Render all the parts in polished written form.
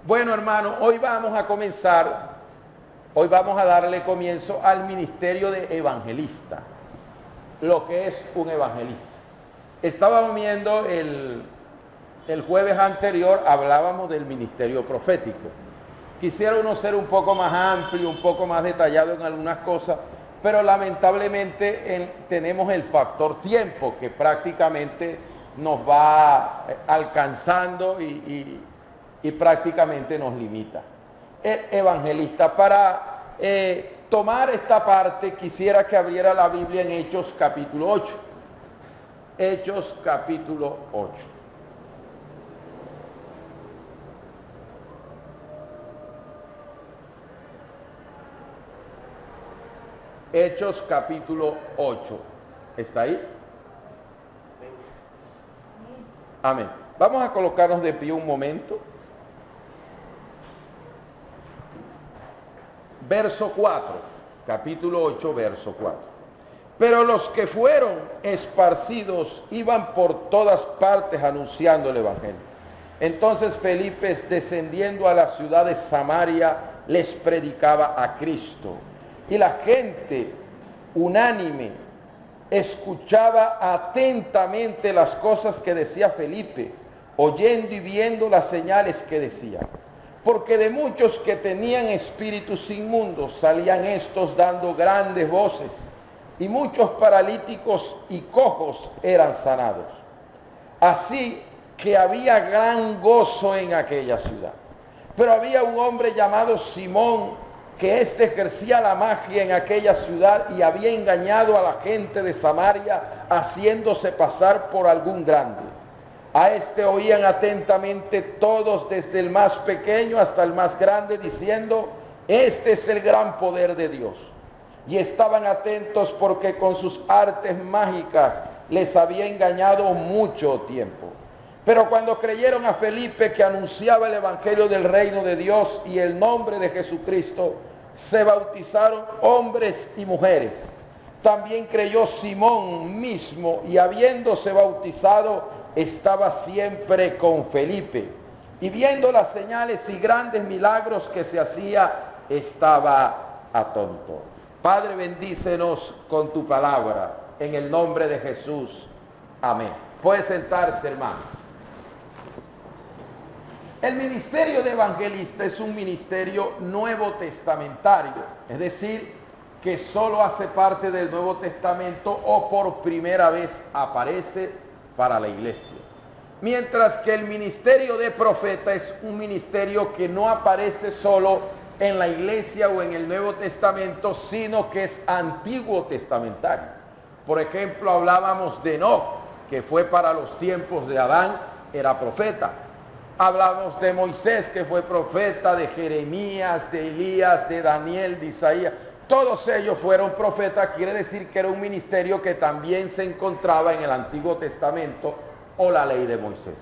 Bueno, hermano, hoy vamos a darle comienzo al ministerio de evangelista, lo que es un evangelista. Estábamos viendo el jueves anterior, hablábamos del ministerio profético. Quisiera uno ser un poco más amplio, un poco más detallado en algunas cosas, pero lamentablemente tenemos el factor tiempo que prácticamente nos va alcanzando y prácticamente nos limita. El evangelista, para tomar esta parte, quisiera que abriera la Biblia en Hechos capítulo 8. Hechos capítulo 8. Hechos capítulo 8. ¿Está ahí? Amén. Vamos a colocarnos de pie un momento. Verso 4. Capítulo 8, verso 4. Pero los que fueron esparcidos iban por todas partes anunciando el evangelio. Entonces Felipe, descendiendo a la ciudad de Samaria, les predicaba a Cristo. Y la gente unánime escuchaba atentamente las cosas que decía Felipe, oyendo y viendo las señales que decía. Porque de muchos que tenían espíritus inmundos salían estos dando grandes voces, y muchos paralíticos y cojos eran sanados. Así que había gran gozo en aquella ciudad. Pero había un hombre llamado Simón, que ejercía la magia en aquella ciudad y había engañado a la gente de Samaria, haciéndose pasar por algún grande. A oían atentamente todos, desde el más pequeño hasta el más grande, diciendo: este es el gran poder de Dios. Y estaban atentos porque con sus artes mágicas les había engañado mucho tiempo. Pero cuando creyeron a Felipe, que anunciaba el evangelio del reino de Dios y el nombre de Jesucristo, se bautizaron hombres y mujeres. También creyó Simón mismo, y habiéndose bautizado, estaba siempre con Felipe. Y viendo las señales y grandes milagros que se hacía, estaba atónito. Padre, bendícenos con tu palabra, en el nombre de Jesús. Amén. Puede sentarse, hermano. El ministerio de evangelista es un ministerio nuevo testamentario, es decir, que solo hace parte del Nuevo Testamento o por primera vez aparece para la iglesia. Mientras que el ministerio de profeta es un ministerio que no aparece solo en la iglesia o en el Nuevo Testamento, sino que es antiguo testamentario. Por ejemplo, hablábamos de Enoc, que fue para los tiempos de Adán, era profeta. Hablamos de Moisés, que fue profeta, de Jeremías, de Elías, de Daniel, de Isaías. Todos ellos fueron profetas. Quiere decir que era un ministerio que también se encontraba en el Antiguo Testamento o la ley de Moisés.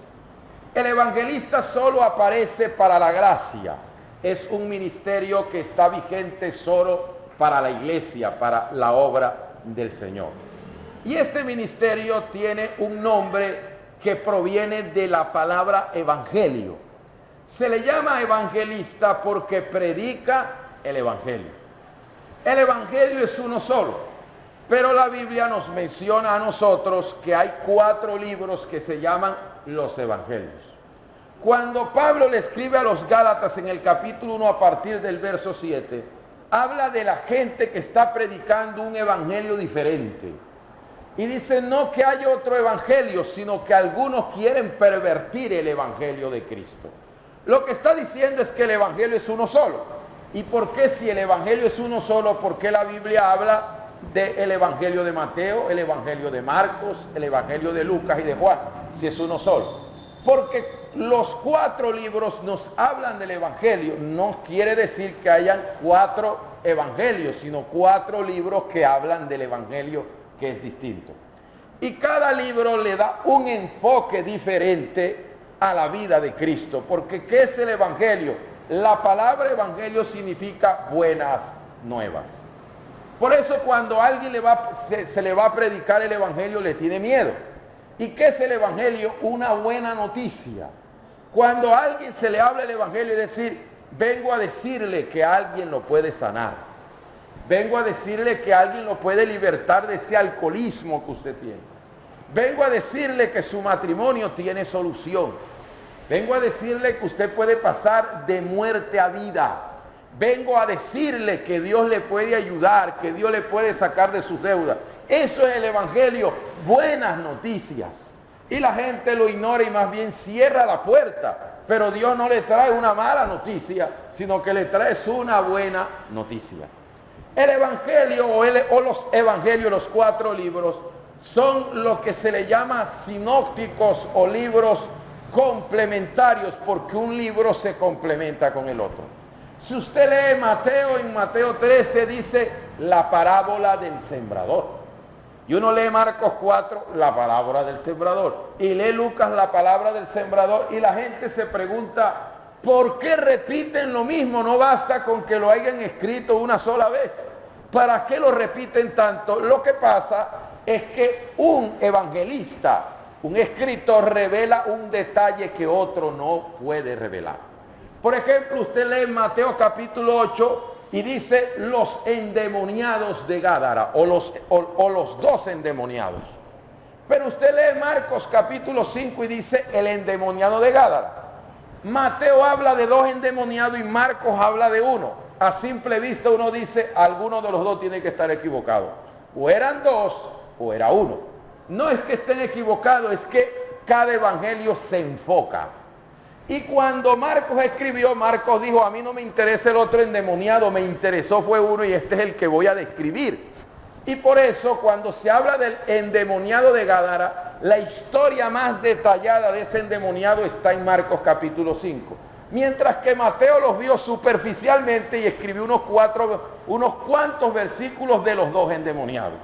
El evangelista solo aparece para la gracia. Es un ministerio que está vigente solo para la iglesia, para la obra del Señor. Y este ministerio tiene un nombre que proviene de la palabra evangelio. Se le llama evangelista porque predica el evangelio. El evangelio es uno solo, pero la Biblia nos menciona a nosotros que hay 4 libros que se llaman los evangelios. Cuando Pablo le escribe a los Gálatas en el capítulo 1 a partir del verso 7, habla de la gente que está predicando un evangelio diferente. Y dice no que hay otro evangelio, sino que algunos quieren pervertir el evangelio de Cristo. Lo que está diciendo es que el evangelio es uno solo. ¿Y por qué, si el evangelio es uno solo, por qué la Biblia habla del evangelio de Mateo, el evangelio de Marcos, el evangelio de Lucas y de Juan, si es uno solo? Porque los 4 libros nos hablan del evangelio. No quiere decir que hayan 4 evangelios, sino 4 libros que hablan del evangelio, que es distinto. Y cada libro le da un enfoque diferente a la vida de Cristo. Porque ¿qué es el evangelio? La palabra evangelio significa buenas nuevas. Por eso cuando a alguien se le va a predicar el evangelio, le tiene miedo. ¿Y qué es el evangelio? Una buena noticia. Cuando a alguien se le habla el evangelio, es decir, vengo a decirle que alguien lo puede sanar. Vengo a decirle que alguien lo puede libertar de ese alcoholismo que usted tiene. Vengo a decirle que su matrimonio tiene solución. Vengo a decirle que usted puede pasar de muerte a vida. Vengo a decirle que Dios le puede ayudar, que Dios le puede sacar de sus deudas. Eso es el evangelio, buenas noticias. Y la gente lo ignora y más bien cierra la puerta. Pero Dios no le trae una mala noticia, sino que le trae una buena noticia. El evangelio o los evangelios, los 4 libros, son lo que se le llama sinópticos o libros complementarios, porque un libro se complementa con el otro. Si usted lee Mateo, en Mateo 13 dice la parábola del sembrador. Y uno lee Marcos 4, la parábola del sembrador. Y lee Lucas, la palabra del sembrador. Y la gente se pregunta, ¿por qué repiten lo mismo? No basta con que lo hayan escrito una sola vez. ¿Para qué lo repiten tanto? Lo que pasa es que un evangelista, un escritor, revela un detalle que otro no puede revelar. Por ejemplo, usted lee en Mateo capítulo 8 y dice los endemoniados de Gádara o los 2 endemoniados. Pero usted lee Marcos capítulo 5 y dice el endemoniado de Gádara. Mateo habla de 2 endemoniados y Marcos habla de 1. A simple vista uno dice, alguno de los 2 tiene que estar equivocado. O eran 2 o era 1. No es que estén equivocados, es que cada evangelio se enfoca. Y cuando Marcos escribió, Marcos dijo, a mí no me interesa el otro endemoniado, me interesó fue 1 y este es el que voy a describir. Y por eso cuando se habla del endemoniado de Gádara, la historia más detallada de ese endemoniado está en Marcos capítulo 5. Mientras que Mateo los vio superficialmente y escribió unos cuantos versículos de los 2 endemoniados.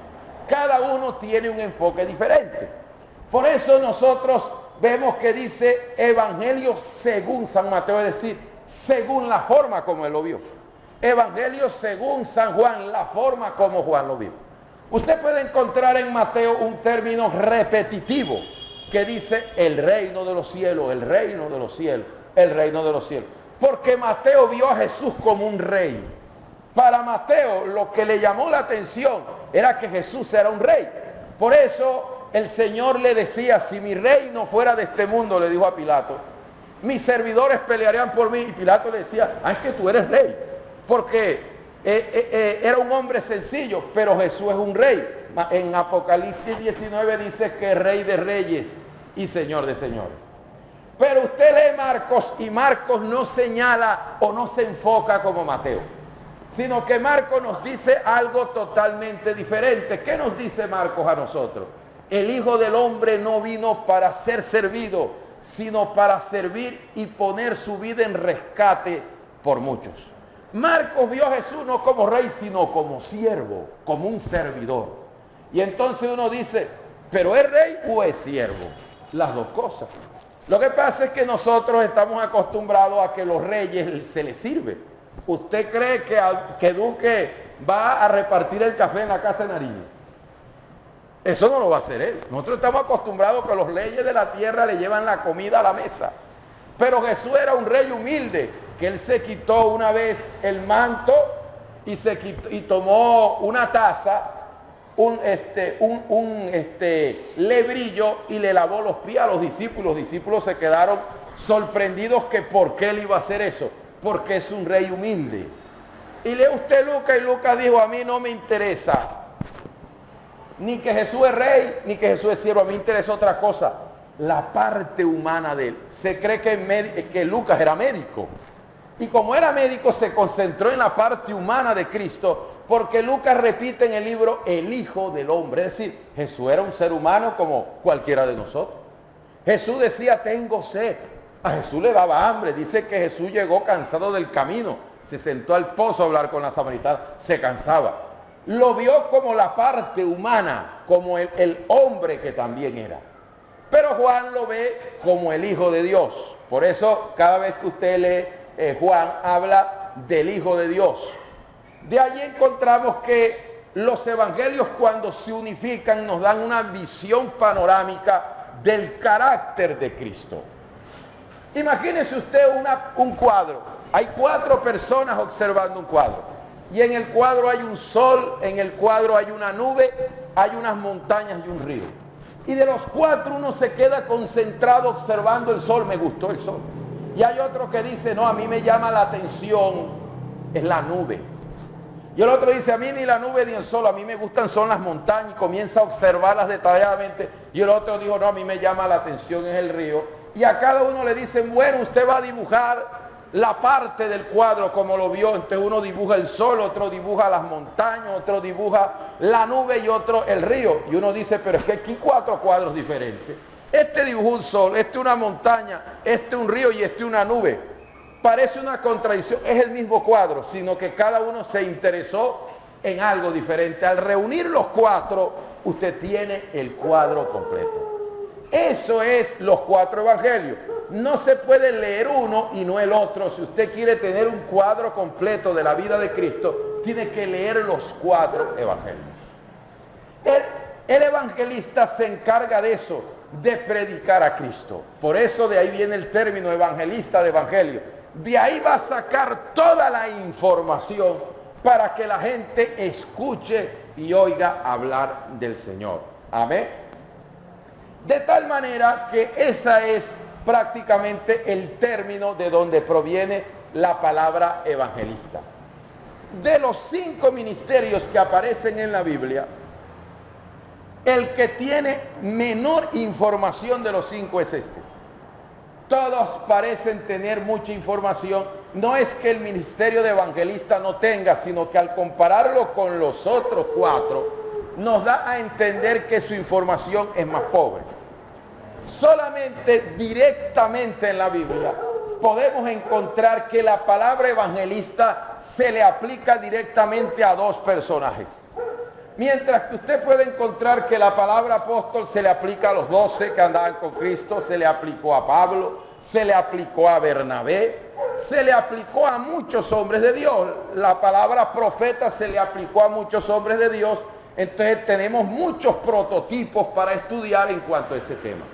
Cada uno tiene un enfoque diferente. Por eso nosotros vemos que dice evangelio según San Mateo, es decir, según la forma como él lo vio. Evangelio según San Juan, la forma como Juan lo vio. Usted puede encontrar en Mateo un término repetitivo que dice el reino de los cielos, el reino de los cielos, el reino de los cielos. Porque Mateo vio a Jesús como un rey. Para Mateo lo que le llamó la atención era que Jesús era un rey. Por eso el Señor le decía, si mi reino fuera de este mundo, le dijo a Pilato, mis servidores pelearían por mí. Y Pilato le decía, es que tú eres rey. Porque era un hombre sencillo, pero Jesús es un rey. En Apocalipsis 19 dice que es rey de reyes y señor de señores. Pero usted lee Marcos y Marcos no señala o no se enfoca como Mateo, sino que Marcos nos dice algo totalmente diferente. ¿Qué nos dice Marcos a nosotros? El Hijo del Hombre no vino para ser servido, sino para servir y poner su vida en rescate por muchos. Marcos vio a Jesús no como rey, sino como siervo, como un servidor. Y entonces uno dice, ¿pero es rey o es siervo? Las dos cosas. Lo que pasa es que nosotros estamos acostumbrados a que los reyes se les sirve. ¿Usted cree que Duque va a repartir el café en la casa de Nariño? Eso no lo va a hacer él. Nosotros estamos acostumbrados a que los reyes de la tierra le llevan la comida a la mesa. Pero Jesús era un rey humilde, que él se quitó una vez el manto y tomó una taza, un lebrillo y le lavó los pies a los discípulos. Los discípulos se quedaron sorprendidos que por qué él iba a hacer eso, porque es un rey humilde. Y lee usted Lucas y Lucas dijo, a mí no me interesa ni que Jesús es rey, ni que Jesús es siervo, a mí me interesa otra cosa, la parte humana de él. Se cree que Lucas era médico. Y como era médico se concentró en la parte humana de Cristo, porque Lucas repite en el libro el Hijo del Hombre. Es decir, Jesús era un ser humano como cualquiera de nosotros. Jesús decía, tengo sed. A Jesús le daba hambre. Dice que Jesús llegó cansado del camino. Se sentó al pozo a hablar con la samaritana. Se cansaba. Lo vio como la parte humana, como el hombre que también era. Pero Juan lo ve como el Hijo de Dios. Por eso cada vez que usted lee Juan habla del Hijo de Dios. De allí encontramos que los evangelios cuando se unifican nos dan una visión panorámica del carácter de Cristo. Imagínese usted un cuadro. Hay 4 personas observando un cuadro. Y en el cuadro hay un sol, en el cuadro hay una nube, hay unas montañas y un río. Y de los 4 uno se queda concentrado observando el sol. Me gustó el sol. Y hay otro que dice, no, a mí me llama la atención, es la nube. Y el otro dice, a mí ni la nube ni el sol, a mí me gustan son las montañas, y comienza a observarlas detalladamente. Y el otro dijo, no, a mí me llama la atención es el río. Y a cada uno le dicen, bueno, usted va a dibujar la parte del cuadro como lo vio. Entonces uno dibuja el sol, otro dibuja las montañas, otro dibuja la nube y otro el río. Y uno dice, pero es que aquí 4 cuadros diferentes. Este dibujó un sol, este una montaña, este un río y este una nube. Parece una contradicción, es el mismo cuadro, sino que cada uno se interesó en algo diferente. Al reunir los 4, usted tiene el cuadro completo. Eso es los 4 evangelios. No se puede leer uno y no el otro. Si usted quiere tener un cuadro completo de la vida de Cristo, tiene que leer los 4 evangelios. El evangelista se encarga de eso, de predicar a Cristo. Por eso de ahí viene el término evangelista de evangelio. De ahí va a sacar toda la información para que la gente escuche y oiga hablar del Señor. Amén. De tal manera que esa es prácticamente el término de donde proviene la palabra evangelista. De los 5 ministerios que aparecen en la Biblia, el que tiene menor información de los 5 es este. Todos parecen tener mucha información. No es que el ministerio de evangelista no tenga, sino que al compararlo con los otros 4, nos da a entender que su información es más pobre. Solamente directamente en la Biblia podemos encontrar que la palabra evangelista se le aplica directamente a 2 personajes. Mientras que usted puede encontrar que la palabra apóstol se le aplica a los 12 que andaban con Cristo, se le aplicó a Pablo, se le aplicó a Bernabé, se le aplicó a muchos hombres de Dios. La palabra profeta se le aplicó a muchos hombres de Dios. Entonces tenemos muchos prototipos para estudiar en cuanto a ese tema.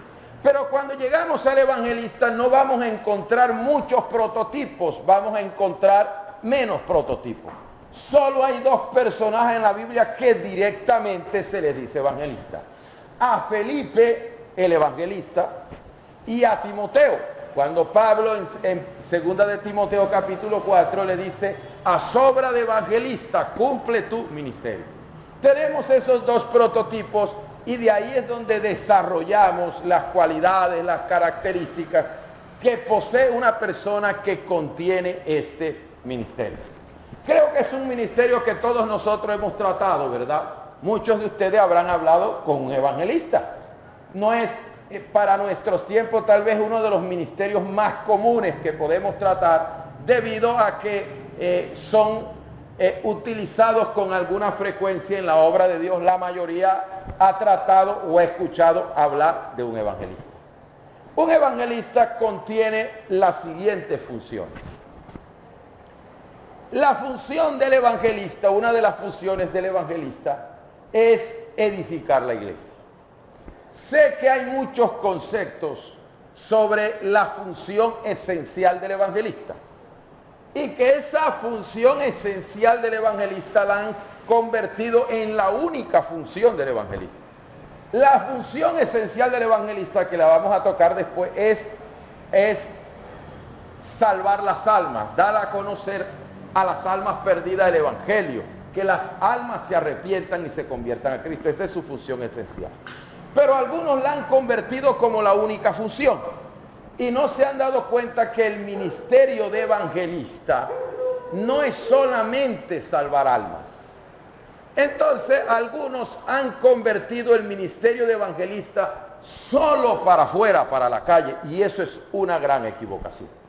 Pero cuando llegamos al evangelista no vamos a encontrar muchos prototipos, vamos a encontrar menos prototipos. Solo hay 2 personajes en la Biblia que directamente se les dice evangelista. A Felipe, el evangelista, y a Timoteo. Cuando Pablo en 2 de Timoteo capítulo 4 le dice, a sobra de evangelista, cumple tu ministerio. Tenemos esos 2 prototipos y de ahí es donde desarrollamos las cualidades, las características que posee una persona que contiene este ministerio. Creo que es un ministerio que todos nosotros hemos tratado, ¿verdad? Muchos de ustedes habrán hablado con un evangelista. No es para nuestros tiempos tal vez uno de los ministerios más comunes que podemos tratar debido a que son utilizados con alguna frecuencia en la obra de Dios. La mayoría ha tratado o ha escuchado hablar de un evangelista. Un evangelista contiene las siguientes funciones. La función del evangelista, una de las funciones del evangelista, es edificar la iglesia. Sé que hay muchos conceptos sobre la función esencial del evangelista y que esa función esencial del evangelista la han convertido en la única función del evangelista. La función esencial del evangelista, que la vamos a tocar después, es salvar las almas, dar a conocer a las almas perdidas del evangelio, que las almas se arrepientan y se conviertan a Cristo. Esa es su función esencial. Pero algunos la han convertido como la única función y no se han dado cuenta que el ministerio de evangelista no es solamente salvar almas. Entonces algunos han convertido el ministerio de evangelista solo para afuera, para la calle, y eso es una gran equivocación.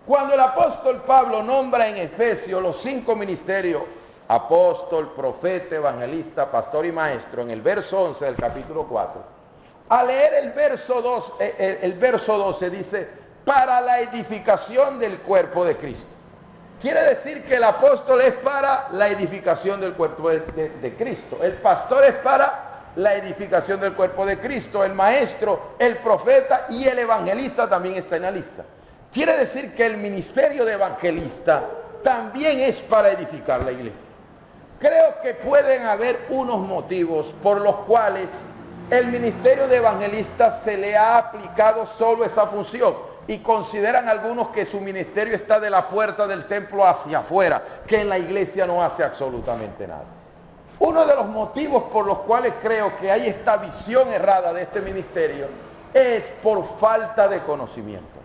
Cuando el apóstol Pablo nombra en Efesios los 5 ministerios, apóstol, profeta, evangelista, pastor y maestro, en el verso 11 del capítulo 4, al leer el verso 12 dice, para la edificación del cuerpo de Cristo. Quiere decir que el apóstol es para la edificación del cuerpo de Cristo. El pastor es para la edificación del cuerpo de Cristo. El maestro, el profeta y el evangelista también está en la lista. Quiere decir que el ministerio de evangelista también es para edificar la iglesia. Creo que pueden haber unos motivos por los cuales el ministerio de evangelista se le ha aplicado solo esa función, y consideran algunos que su ministerio está de la puerta del templo hacia afuera, que en la iglesia no hace absolutamente nada. Uno de los motivos por los cuales creo que hay esta visión errada de este ministerio es por falta de conocimiento.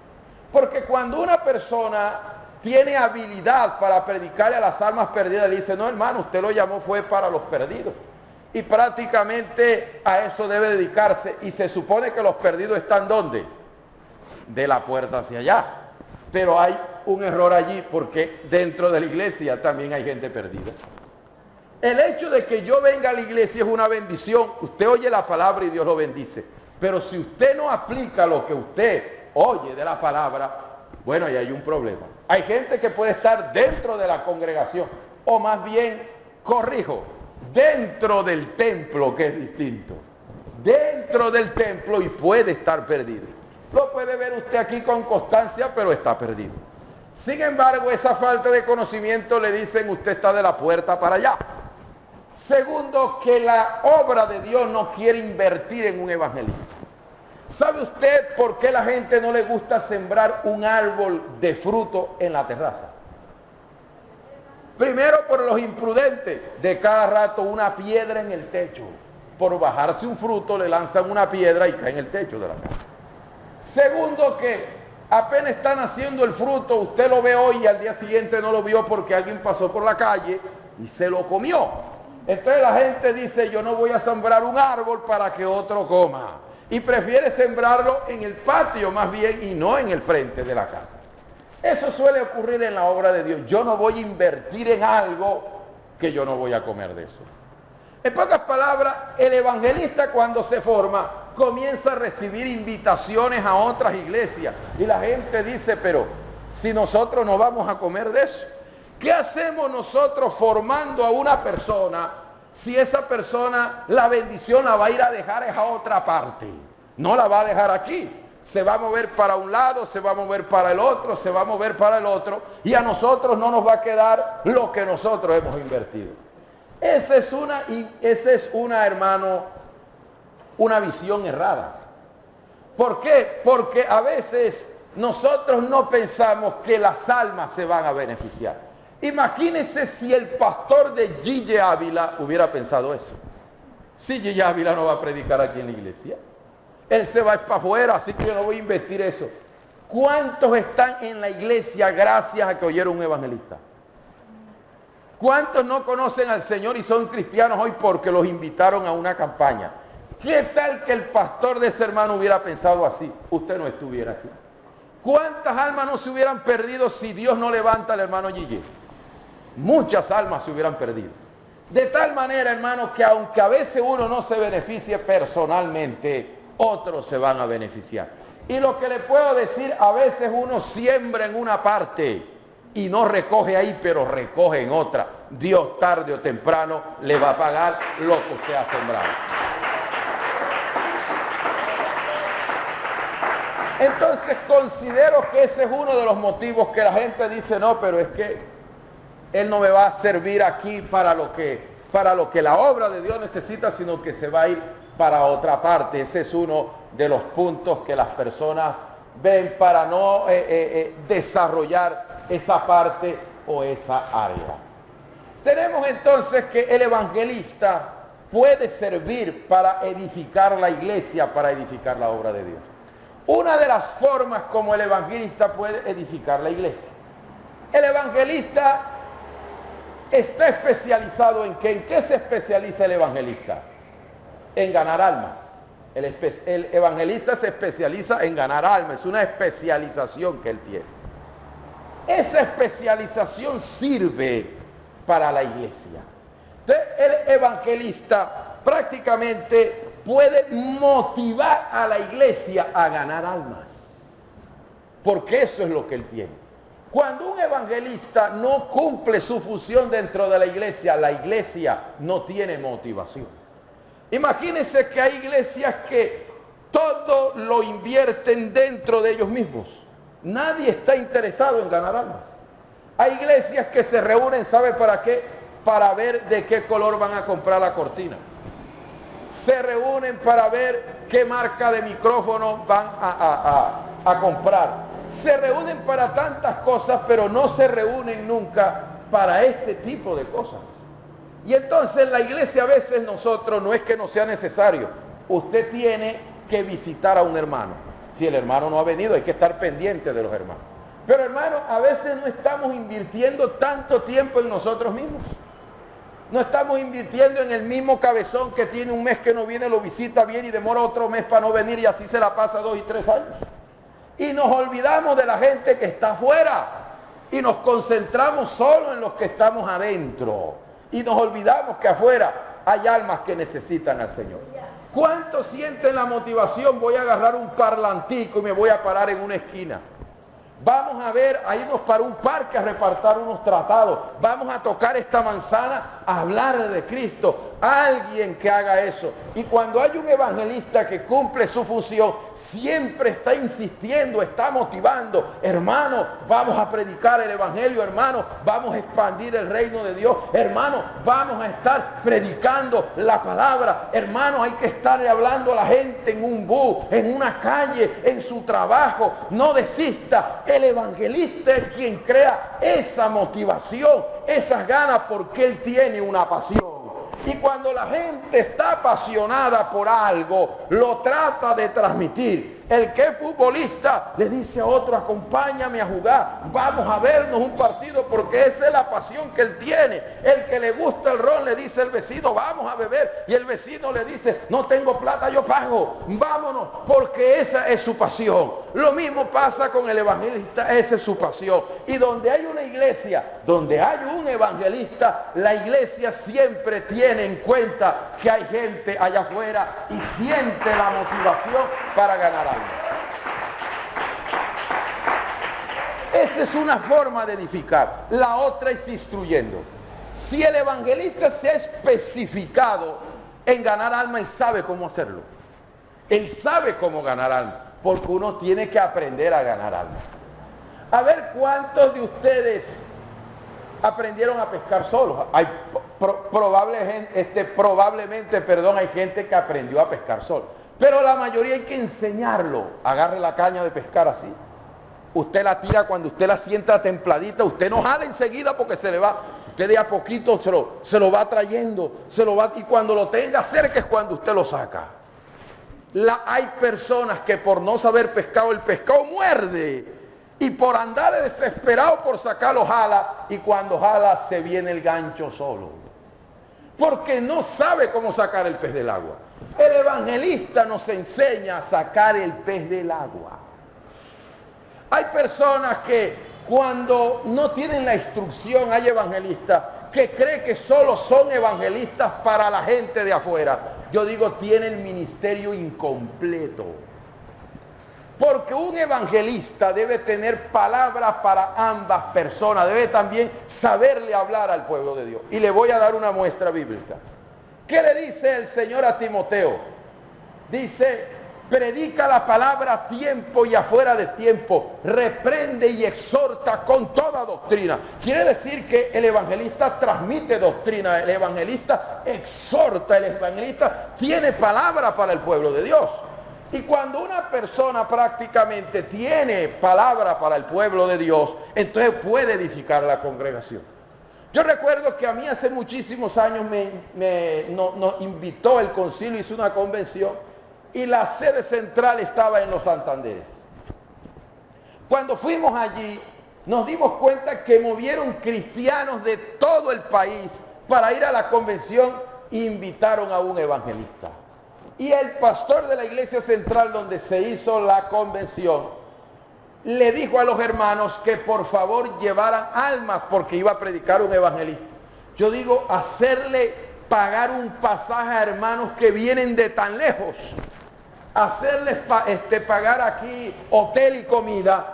Porque cuando una persona tiene habilidad para predicarle a las almas perdidas, le dice: no, hermano, usted lo llamó fue para los perdidos. Y prácticamente a eso debe dedicarse. Y se supone que los perdidos están ¿dónde? De la puerta hacia allá. Pero hay un error allí, porque dentro de la iglesia también hay gente perdida. El hecho de que yo venga a la iglesia es una bendición. Usted oye la palabra y Dios lo bendice. Pero si usted no aplica lo que usted oye de la palabra, bueno, ahí hay un problema. Hay gente que puede estar dentro de la congregación, o más bien, corrijo, dentro del templo, que es distinto. Dentro del templo, y puede estar perdido. Lo puede ver usted aquí con constancia, pero está perdido. Sin embargo, esa falta de conocimiento le dicen: usted está de la puerta para allá. Segundo, que la obra de Dios no quiere invertir en un evangelista. ¿Sabe usted por qué la gente no le gusta sembrar un árbol de fruto en la terraza? Primero, por los imprudentes, de cada rato una piedra en el techo. Por bajarse un fruto le lanzan una piedra y cae en el techo de la casa. Segundo, que apenas están haciendo el fruto, usted lo ve hoy y al día siguiente no lo vio porque alguien pasó por la calle y se lo comió. Entonces la gente dice: yo no voy a sembrar un árbol para que otro coma. Y prefiere sembrarlo en el patio más bien, y no en el frente de la casa. Eso suele ocurrir en la obra de Dios. Yo no voy a invertir en algo que yo no voy a comer de eso. En pocas palabras, el evangelista cuando se forma comienza a recibir invitaciones a otras iglesias. Y la gente dice: pero si nosotros no vamos a comer de eso, ¿qué hacemos nosotros formando a una persona si esa persona la bendición la va a ir a dejar a otra parte? No la va a dejar aquí. Se va a mover para un lado, se va a mover para el otro, se va a mover para el otro, y a nosotros no nos va a quedar lo que nosotros hemos invertido. Esa es una, hermano, una visión errada. ¿Por qué? Porque a veces nosotros no pensamos que las almas se van a beneficiar. Imagínense si el pastor de Gille Ávila hubiera pensado eso. Si Gille Ávila no va a predicar aquí en la iglesia, él se va para afuera, así que yo no voy a invertir eso. ¿Cuántos están en la iglesia gracias a que oyeron un evangelista? ¿Cuántos no conocen al Señor y son cristianos hoy porque los invitaron a una campaña? ¿Qué tal que el pastor de ese hermano hubiera pensado así? Usted no estuviera aquí. ¿Cuántas almas no se hubieran perdido si Dios no levanta al hermano Gille? Muchas almas se hubieran perdido. De tal manera, hermano, que aunque a veces uno no se beneficie personalmente, otros se van a beneficiar. Y lo que le puedo decir, a veces uno siembra en una parte y no recoge ahí, pero recoge en otra. Dios tarde o temprano le va a pagar lo que usted ha sembrado. Entonces considero que ese es uno de los motivos que la gente dice: no, pero es que él no me va a servir aquí para lo que la obra de Dios necesita, sino que se va a ir para otra parte. Ese es uno de los puntos que las personas ven para no desarrollar esa parte o esa área. Tenemos entonces que el evangelista puede servir para edificar la iglesia, para edificar la obra de Dios. Una de las formas como el evangelista puede edificar la iglesia. El evangelista está especializado en qué. ¿En qué se especializa el evangelista? En ganar almas. El evangelista se especializa en ganar almas. Es una especialización que él tiene. Esa especialización sirve para la iglesia. Entonces, el evangelista prácticamente puede motivar a la iglesia a ganar almas. Porque eso es lo que él tiene. Cuando un evangelista no cumple su función dentro de la iglesia no tiene motivación. Imagínense que hay iglesias que todo lo invierten dentro de ellos mismos. Nadie está interesado en ganar almas. Hay iglesias que se reúnen, ¿sabe para qué? Para ver de qué color van a comprar la cortina. Se reúnen para ver qué marca de micrófono van a comprar. Se reúnen para tantas cosas, pero no se reúnen nunca para este tipo de cosas. Y entonces la iglesia a veces nosotros, no es que no sea necesario, usted tiene que visitar a un hermano. Si el hermano no ha venido, hay que estar pendiente de los hermanos. Pero hermano, a veces no estamos invirtiendo tanto tiempo en nosotros mismos. No estamos invirtiendo en el mismo cabezón que tiene un mes que no viene, lo visita bien y demora otro mes para no venir y así se la pasa 2 y 3 años. Y nos olvidamos de la gente que está afuera y nos concentramos solo en los que estamos adentro. Y nos olvidamos que afuera hay almas que necesitan al Señor. ¿Cuántos sienten la motivación? Voy a agarrar un parlantico y me voy a parar en una esquina. Vamos a irnos para un parque a repartir unos tratados. Vamos a tocar esta manzana, a hablar de Cristo. Alguien que haga eso. Y cuando hay un evangelista que cumple su función, siempre está insistiendo, está motivando. Hermano, vamos a predicar el evangelio. Hermano, vamos a expandir el reino de Dios. Hermano, vamos a estar predicando la palabra. Hermano, hay que estarle hablando a la gente en un bus, en una calle, en su trabajo. No desista. El evangelista es quien crea esa motivación, esas ganas, porque él tiene una pasión. Y cuando la gente está apasionada por algo, lo trata de transmitir. El que es futbolista le dice a otro, acompáñame a jugar, vamos a vernos un partido, porque esa es la pasión que él tiene. El que le gusta el ron le dice al vecino, vamos a beber, y el vecino le dice, no tengo plata, yo pago, vámonos, porque esa es su pasión. Lo mismo pasa con el evangelista, esa es su pasión. Y donde hay una iglesia, donde hay un evangelista, la iglesia siempre tiene en cuenta que hay gente allá afuera y siente la motivación para ganar almas. Esa es una forma de edificar. La otra es instruyendo. Si el evangelista se ha especificado en ganar alma, él sabe cómo hacerlo. Él sabe cómo ganar alma, porque uno tiene que aprender a ganar almas. A ver cuántos de ustedes aprendieron a pescar solos. Hay probablemente, hay gente que aprendió a pescar solo. Pero la mayoría hay que enseñarlo. Agarre la caña de pescar así. Usted la tira cuando usted la sienta templadita. Usted no jala enseguida porque se le va. Usted de a poquito se lo va trayendo. Y cuando lo tenga cerca es cuando usted lo saca. Hay personas que por no saber pescado, el pescado muerde. Y por andar desesperado por sacarlo jala. Y cuando jala se viene el gancho solo. Porque no sabe cómo sacar el pez del agua. El evangelista nos enseña a sacar el pez del agua. Hay personas que cuando no tienen la instrucción, hay evangelistas que creen que solo son evangelistas para la gente de afuera. Yo digo, tiene el ministerio incompleto. Porque un evangelista debe tener palabras para ambas personas. Debe también saberle hablar al pueblo de Dios. Y le voy a dar una muestra bíblica. ¿Qué le dice el Señor a Timoteo? Dice, predica la palabra a tiempo y afuera de tiempo. Reprende y exhorta con toda doctrina. Quiere decir que el evangelista transmite doctrina. El evangelista exhorta. El evangelista tiene palabra para el pueblo de Dios. Y cuando una persona prácticamente tiene palabra para el pueblo de Dios, entonces puede edificar la congregación. Yo recuerdo que a mí hace muchísimos años nos invitó el concilio, hizo una convención y la sede central estaba en los Santanderes. Cuando fuimos allí, nos dimos cuenta que movieron cristianos de todo el país para ir a la convención e invitaron a un evangelista. Y el pastor de la iglesia central donde se hizo la convención le dijo a los hermanos que por favor llevaran almas porque iba a predicar un evangelista. Yo digo, hacerle pagar un pasaje a hermanos que vienen de tan lejos, hacerles pagar aquí hotel y comida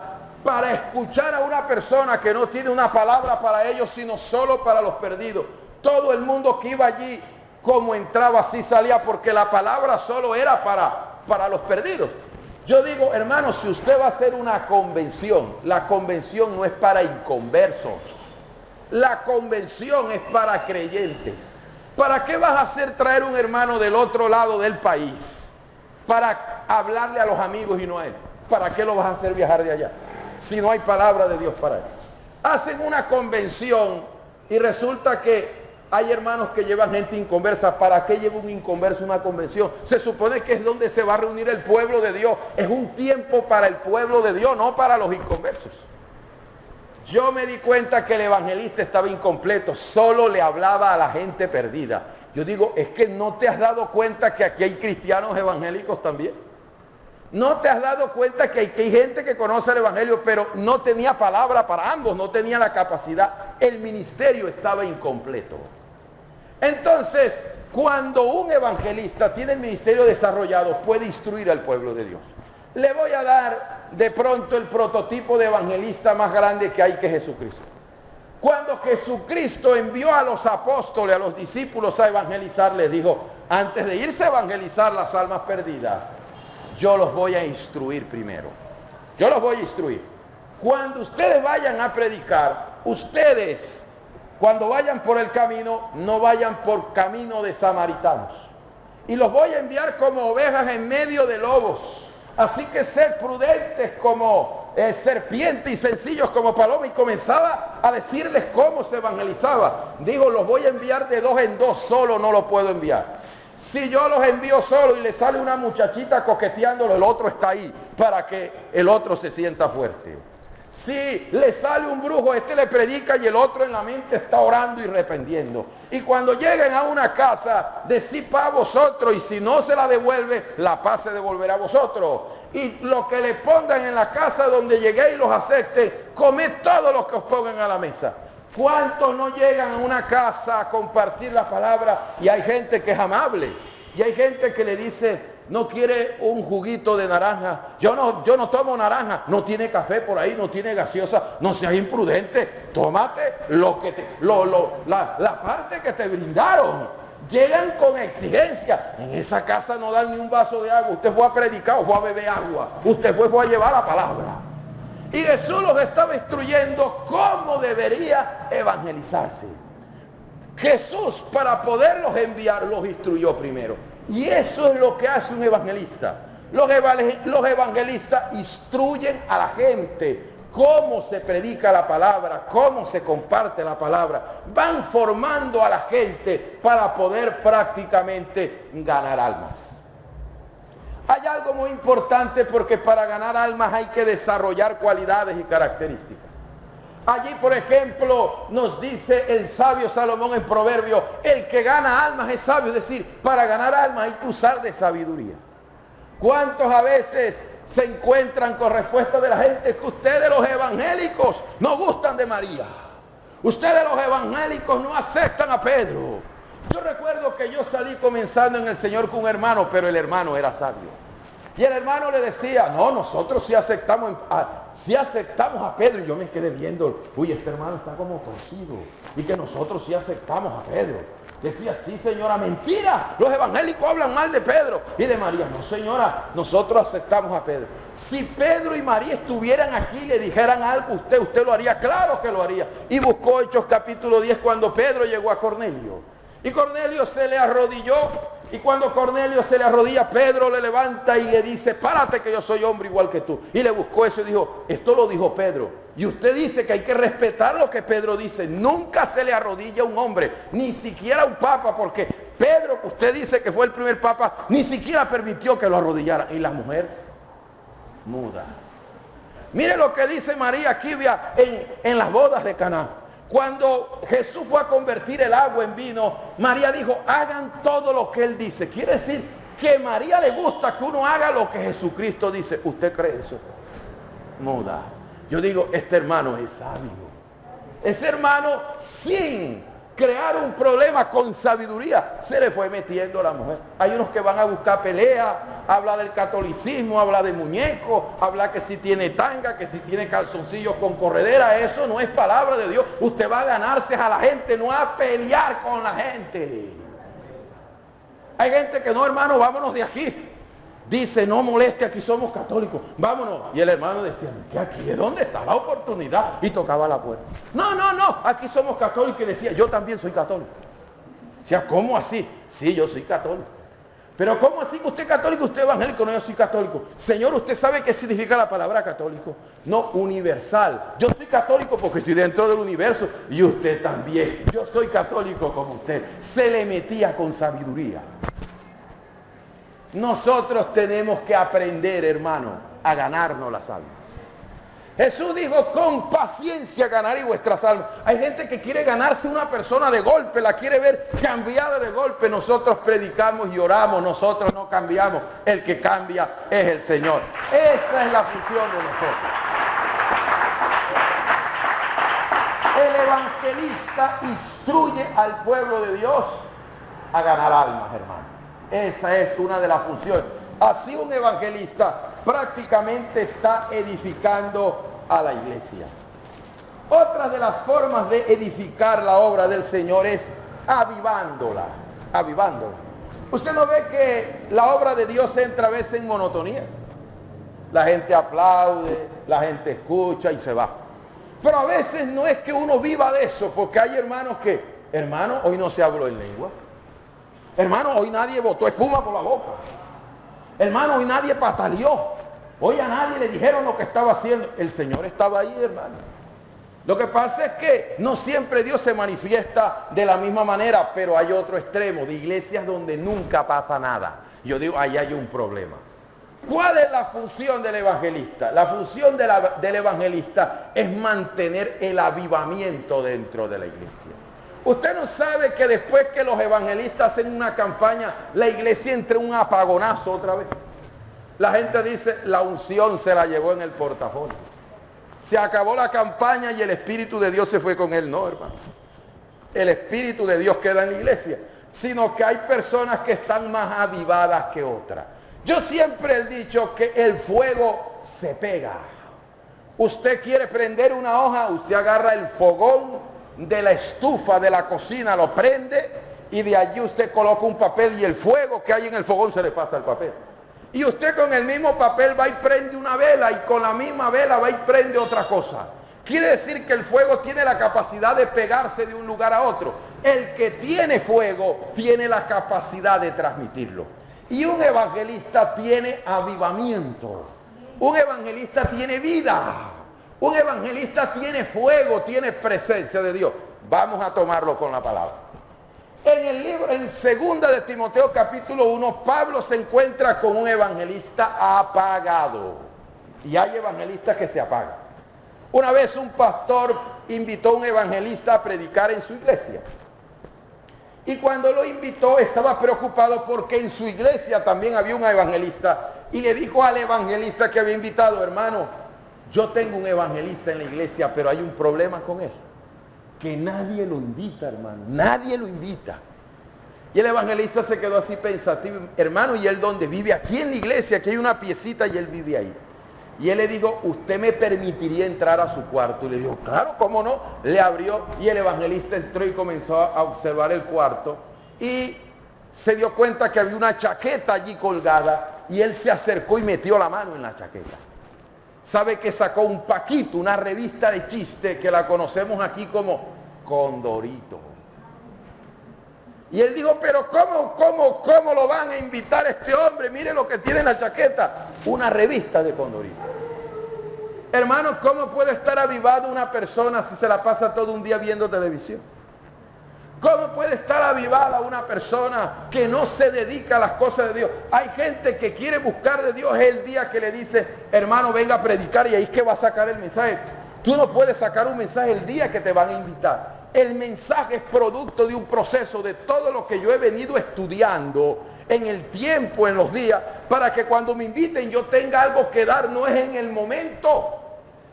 para escuchar a una persona que no tiene una palabra para ellos sino solo para los perdidos. Todo el mundo que iba allí, como entraba así salía, porque la palabra solo era para los perdidos. Yo digo, hermano, si usted va a hacer una convención, la convención no es para inconversos. La convención es para creyentes. ¿Para qué vas a hacer traer un hermano del otro lado del país? Para hablarle a los amigos y no a él. ¿Para qué lo vas a hacer viajar de allá? Si no hay palabra de Dios para él. Hacen una convención y resulta que hay hermanos que llevan gente inconversa. ¿Para qué lleva un inconverso una convención? Se supone que es donde se va a reunir el pueblo de Dios. Es un tiempo para el pueblo de Dios, no para los inconversos. Yo me di cuenta que el evangelista estaba incompleto, solo le hablaba a la gente perdida. Yo digo, es que no te has dado cuenta que aquí hay cristianos evangélicos también. No te has dado cuenta que hay gente que conoce el evangelio, pero no tenía palabra para ambos, no tenía la capacidad. El ministerio estaba incompleto. Entonces, cuando un evangelista tiene el ministerio desarrollado, puede instruir al pueblo de Dios. Le voy a dar de pronto el prototipo de evangelista más grande que hay, que Jesucristo. Cuando Jesucristo envió a los apóstoles, a los discípulos a evangelizar, les dijo, antes de irse a evangelizar las almas perdidas, yo los voy a instruir primero. Yo los voy a instruir. Cuando ustedes vayan a predicar, ustedes, cuando vayan por el camino, no vayan por camino de samaritanos. Y los voy a enviar como ovejas en medio de lobos. Así que sed prudentes como serpientes y sencillos como paloma. Y comenzaba a decirles cómo se evangelizaba. Digo, los voy a enviar de 2 en 2, solo no lo puedo enviar. Si yo los envío solo y le sale una muchachita coqueteándolo, el otro está ahí para que el otro se sienta fuerte. Si le sale un brujo, este le predica y el otro en la mente está orando y arrepintiendo. Y cuando lleguen a una casa, decid paz a vosotros, y si no se la devuelve, la paz se devolverá a vosotros. Y lo que le pongan en la casa donde llegué y los acepte, comed todo lo que os pongan a la mesa. ¿Cuántos no llegan a una casa a compartir la palabra y hay gente que es amable? Y hay gente que le dice, no quiere un juguito de naranja. Yo no tomo naranja. No tiene café por ahí, no tiene gaseosa. No seas imprudente. Tómate la parte que te brindaron. Llegan con exigencia. En esa casa no dan ni un vaso de agua. Usted fue a predicar o fue a beber agua. Usted fue a llevar la palabra. Y Jesús los estaba instruyendo cómo debería evangelizarse. Jesús, para poderlos enviar, los instruyó primero. Y eso es lo que hace un evangelista. Los evangelistas instruyen a la gente cómo se predica la palabra, cómo se comparte la palabra. Van formando a la gente para poder prácticamente ganar almas. Hay algo muy importante, porque para ganar almas hay que desarrollar cualidades y características. Allí, por ejemplo, nos dice el sabio Salomón en Proverbios, el que gana almas es sabio. Es decir, para ganar almas hay que usar de sabiduría. ¿Cuántos a veces se encuentran con respuesta de la gente que ustedes los evangélicos no gustan de María? Ustedes los evangélicos no aceptan a Pedro. Yo recuerdo que yo salí comenzando en el Señor con un hermano, pero el hermano era sabio. Y el hermano le decía, no, nosotros sí aceptamos a Pedro. Y yo me quedé viendo, uy, este hermano está como torcido. Y que nosotros sí aceptamos a Pedro. Decía, sí, señora, mentira. Los evangélicos hablan mal de Pedro y de María. No, señora, nosotros aceptamos a Pedro. Si Pedro y María estuvieran aquí y le dijeran algo, usted lo haría. Claro que lo haría. Y buscó Hechos capítulo 10 cuando Pedro llegó a Cornelio. Y Cornelio se le arrodilló. Y cuando Cornelio se le arrodilla, Pedro le levanta y le dice, párate que yo soy hombre igual que tú. Y le buscó eso y dijo, esto lo dijo Pedro. Y usted dice que hay que respetar lo que Pedro dice. Nunca se le arrodilla a un hombre, ni siquiera a un papa, porque Pedro, que usted dice que fue el primer papa, ni siquiera permitió que lo arrodillara. Y la mujer, muda. Mire lo que dice María aquí en las bodas de Caná. Cuando Jesús fue a convertir el agua en vino, María dijo, hagan todo lo que Él dice. Quiere decir que a María le gusta que uno haga lo que Jesucristo dice. ¿Usted cree eso? Muda. Yo digo, este hermano es sabio. Ese hermano, sin crear un problema, con sabiduría, se le fue metiendo a la mujer. Hay unos que van a buscar pelea, habla del catolicismo, habla de muñecos, habla que si tiene tanga, que si tiene calzoncillos con corredera. Eso no es palabra de Dios. Usted va a ganarse a la gente, no a pelear con la gente. Hay gente que no, hermano, vámonos de aquí. Dice, no moleste, aquí somos católicos, vámonos. Y el hermano decía, ¿qué aquí? ¿De dónde está la oportunidad? Y tocaba la puerta. No, aquí somos católicos. Y decía, yo también soy católico. Decía, ¿cómo así? Sí, yo soy católico. Pero ¿cómo así que usted es católico, usted es evangélico? No, yo soy católico. Señor, ¿usted sabe qué significa la palabra católico? No, universal. Yo soy católico porque estoy dentro del universo y usted también. Yo soy católico como usted. Se le metía con sabiduría. Nosotros tenemos que aprender, hermano, a ganarnos las almas. Jesús dijo, con paciencia ganaré vuestras almas. Hay gente que quiere ganarse una persona de golpe, la quiere ver cambiada de golpe. Nosotros predicamos y oramos, nosotros no cambiamos. El que cambia es el Señor. Esa es la función de nosotros. El evangelista instruye al pueblo de Dios a ganar almas, hermano. Esa es una de las funciones. Así un evangelista prácticamente está edificando a la iglesia. Otra de las formas de edificar la obra del Señor es avivándola. Avivándola. Usted no ve que la obra de Dios entra a veces en monotonía. La gente aplaude, la gente escucha y se va. Pero a veces no es que uno viva de eso, porque hay hermanos que, hermano, hoy no se habló en lengua. Hermano, hoy nadie botó espuma por la boca. Hermano, hoy nadie pataleó. Hoy a nadie le dijeron lo que estaba haciendo. El Señor estaba ahí, hermano. Lo que pasa es que no siempre Dios se manifiesta de la misma manera, pero hay otro extremo de iglesias donde nunca pasa nada. Yo digo, ahí hay un problema. ¿Cuál es la función del evangelista? La función del evangelista es mantener el avivamiento dentro de la iglesia. Usted no sabe que después que los evangelistas hacen una campaña, la iglesia entra en un apagonazo otra vez. La gente dice, la unción se la llevó en el portafolio. Se acabó la campaña y el Espíritu de Dios se fue con él. No, hermano. El Espíritu de Dios queda en la iglesia. Sino que hay personas que están más avivadas que otras. Yo siempre he dicho que el fuego se pega. Usted quiere prender una hoja, usted agarra el fogón de la estufa de la cocina, lo prende y de allí usted coloca un papel y el fuego que hay en el fogón se le pasa al papel. Y usted con el mismo papel va y prende una vela y con la misma vela va y prende otra cosa. Quiere decir que el fuego tiene la capacidad de pegarse de un lugar a otro. El que tiene fuego tiene la capacidad de transmitirlo. Y un evangelista tiene avivamiento. Un evangelista tiene vida. Un evangelista tiene fuego, tiene presencia de Dios. Vamos a tomarlo con la palabra. En el libro, en 2 de Timoteo capítulo 1, Pablo se encuentra con un evangelista apagado. Y hay evangelistas que se apagan. Una vez un pastor invitó a un evangelista a predicar en su iglesia. Y cuando lo invitó estaba preocupado porque en su iglesia también había un evangelista. Y le dijo al evangelista que había invitado, hermano, yo tengo un evangelista en la iglesia, pero hay un problema con él. Que nadie lo invita, hermano. Nadie lo invita. Y el evangelista se quedó así pensativo. Hermano, ¿y él dónde? Vive aquí en la iglesia, aquí hay una piecita y él vive ahí. Y él le dijo, ¿usted me permitiría entrar a su cuarto? Y le dijo, claro, ¿cómo no? Le abrió y el evangelista entró y comenzó a observar el cuarto. Y se dio cuenta que había una chaqueta allí colgada. Y él se acercó y metió la mano en la chaqueta. ¿Sabe que sacó un paquito, una revista de chiste que la conocemos aquí como Condorito? Y él dijo, pero ¿cómo lo van a invitar a este hombre? Mire lo que tiene en la chaqueta, una revista de Condorito. Hermanos, ¿cómo puede estar avivada una persona si se la pasa todo un día viendo televisión? ¿Cómo puede estar avivada una persona que no se dedica a las cosas de Dios? Hay gente que quiere buscar de Dios el día que le dice, hermano, venga a predicar, y ahí es que va a sacar el mensaje. Tú no puedes sacar un mensaje el día que te van a invitar. El mensaje es producto de un proceso, de todo lo que yo he venido estudiando en el tiempo, en los días, para que cuando me inviten yo tenga algo que dar, no es en el momento.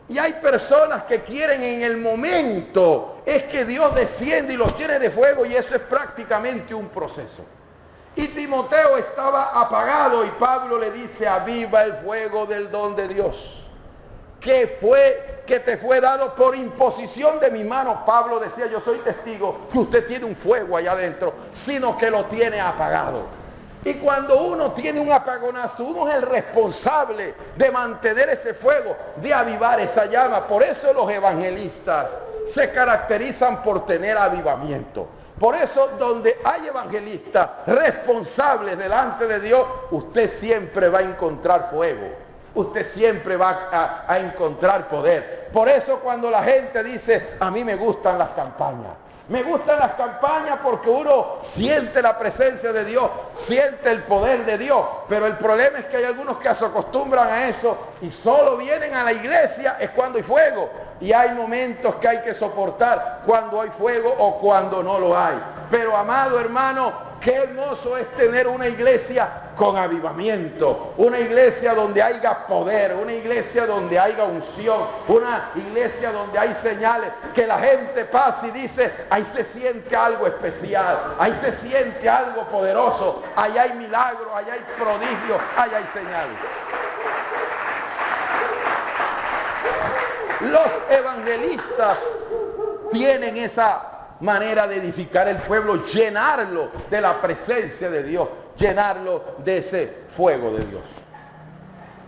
Y hay personas que quieren en el momento, es que Dios desciende y los tiene de fuego, y eso es prácticamente un proceso. Y Timoteo estaba apagado y Pablo le dice, aviva el fuego del don de Dios, que te fue dado por imposición de mi mano. Pablo decía, yo soy testigo que usted tiene un fuego allá adentro, sino que lo tiene apagado. Y cuando uno tiene un apagonazo, uno es el responsable de mantener ese fuego, de avivar esa llama. Por eso los evangelistas se caracterizan por tener avivamiento. Por eso donde hay evangelistas responsables delante de Dios, usted siempre va a encontrar fuego. Usted siempre va a encontrar poder. Por eso cuando la gente dice, a mí me gustan las campañas. Me gustan las campañas porque uno siente la presencia de Dios, siente el poder de Dios. Pero el problema es que hay algunos que se acostumbran a eso y solo vienen a la iglesia es cuando hay fuego. Y hay momentos que hay que soportar cuando hay fuego o cuando no lo hay. Pero amado hermano, qué hermoso es tener una iglesia con avivamiento, una iglesia donde haya poder, una iglesia donde haya unción, una iglesia donde hay señales, que la gente pasa y dice, ahí se siente algo especial, ahí se siente algo poderoso, ahí hay milagros, ahí hay prodigios, ahí hay señales. Los evangelistas tienen esa manera de edificar el pueblo, llenarlo de la presencia de Dios, llenarlo de ese fuego de Dios.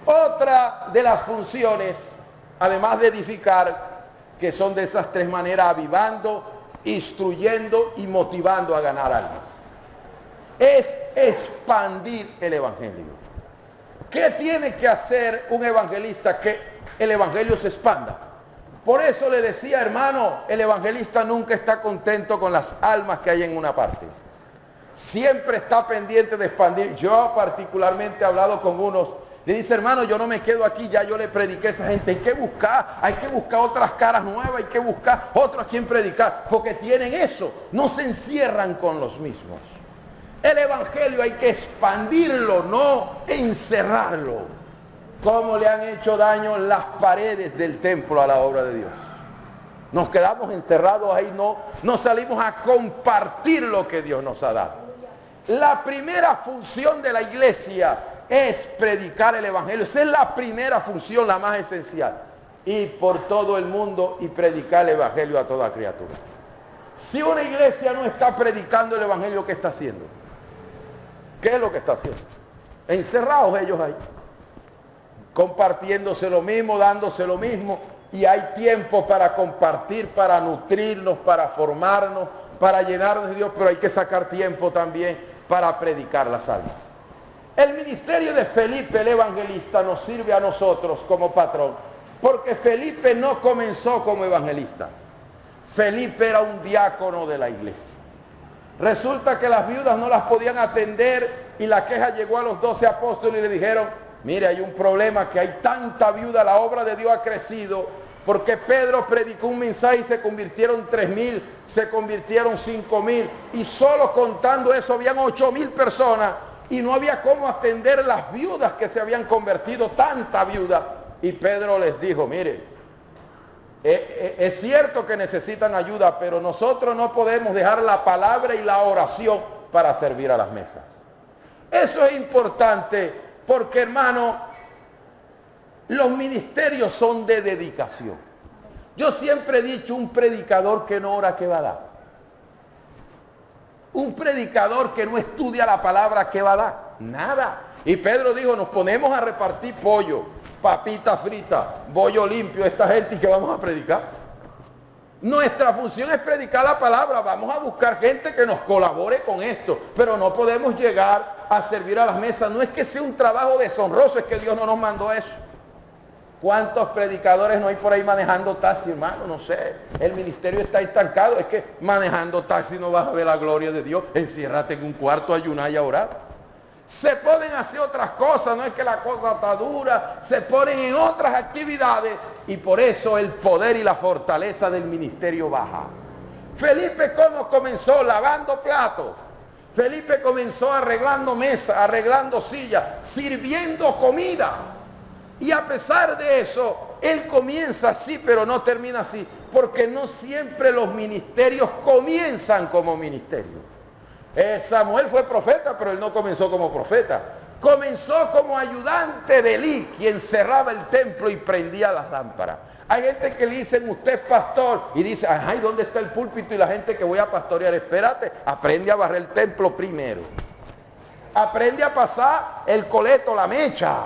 Otra de las funciones, además de edificar, que son de esas tres maneras, avivando, instruyendo y motivando a ganar almas, es expandir el evangelio. ¿Qué tiene que hacer un evangelista? Que el evangelio se expanda. Por eso le decía, hermano, el evangelista nunca está contento con las almas que hay en una parte. Siempre está pendiente de expandir. Yo particularmente he hablado con unos, le dice, hermano, yo no me quedo aquí, ya yo le prediqué a esa gente. Hay que buscar otras caras nuevas, hay que buscar otros a quien predicar, porque tienen eso, no se encierran con los mismos. El evangelio hay que expandirlo, no encerrarlo. ¿Cómo le han hecho daño las paredes del templo a la obra de Dios? Nos quedamos encerrados ahí, no salimos a compartir lo que Dios nos ha dado. La primera función de la iglesia es predicar el evangelio. Esa es la primera función, la más esencial. Ir por todo el mundo y predicar el evangelio a toda criatura. Si una iglesia no está predicando el evangelio, ¿qué está haciendo? ¿Qué es lo que está haciendo? Encerrados ellos ahí, compartiéndose lo mismo, dándose lo mismo, y hay tiempo para compartir, para nutrirnos, para formarnos, para llenarnos de Dios, pero hay que sacar tiempo también para predicar las almas. El ministerio de Felipe el evangelista nos sirve a nosotros como patrón, porque Felipe no comenzó como evangelista. Felipe era un diácono de la iglesia. Resulta que las viudas no las podían atender y la queja llegó a los 12 apóstoles y le dijeron, mire, hay un problema, que hay tanta viuda, la obra de Dios ha crecido, porque Pedro predicó un mensaje y se convirtieron 3,000, se convirtieron 5,000, y solo contando eso habían 8,000 personas, y no había cómo atender las viudas que se habían convertido, tanta viuda. Y Pedro les dijo, mire, es cierto que necesitan ayuda, pero nosotros no podemos dejar la palabra y la oración para servir a las mesas. Eso es importante, porque hermano, los ministerios son de dedicación. Yo siempre he dicho, un predicador que no ora, ¿qué va a dar? Un predicador que no estudia la palabra, ¿qué va a dar? Nada. Y Pedro dijo, nos ponemos a repartir pollo, papita frita, bollo limpio, esta gente, ¿y qué vamos a predicar? Nuestra función es predicar la palabra. Vamos a buscar gente que nos colabore con esto, pero no podemos llegar a servir a las mesas. No es que sea un trabajo deshonroso, es que Dios no nos mandó eso. ¿Cuántos predicadores no hay por ahí manejando taxi, hermano? No sé, el ministerio está estancado. Es que manejando taxi no vas a ver la gloria de Dios. Enciérrate en un cuarto, ayunar y a orar. Se pueden hacer otras cosas, no es que la cosa está dura, se ponen en otras actividades, y por eso el poder y la fortaleza del ministerio baja. Felipe, ¿cómo comenzó? Lavando platos. Felipe comenzó arreglando mesas, arreglando sillas, sirviendo comida. Y a pesar de eso, él comienza así, pero no termina así, porque no siempre los ministerios comienzan como ministerio. Samuel fue profeta, pero él no comenzó como profeta. Comenzó como ayudante de Elí, quien cerraba el templo y prendía las lámparas. Hay gente que le dicen, usted es pastor, y dice, ay, ¿dónde está el púlpito? Y la gente que voy a pastorear, espérate, aprende a barrer el templo primero. Aprende a pasar el coleto, la mecha.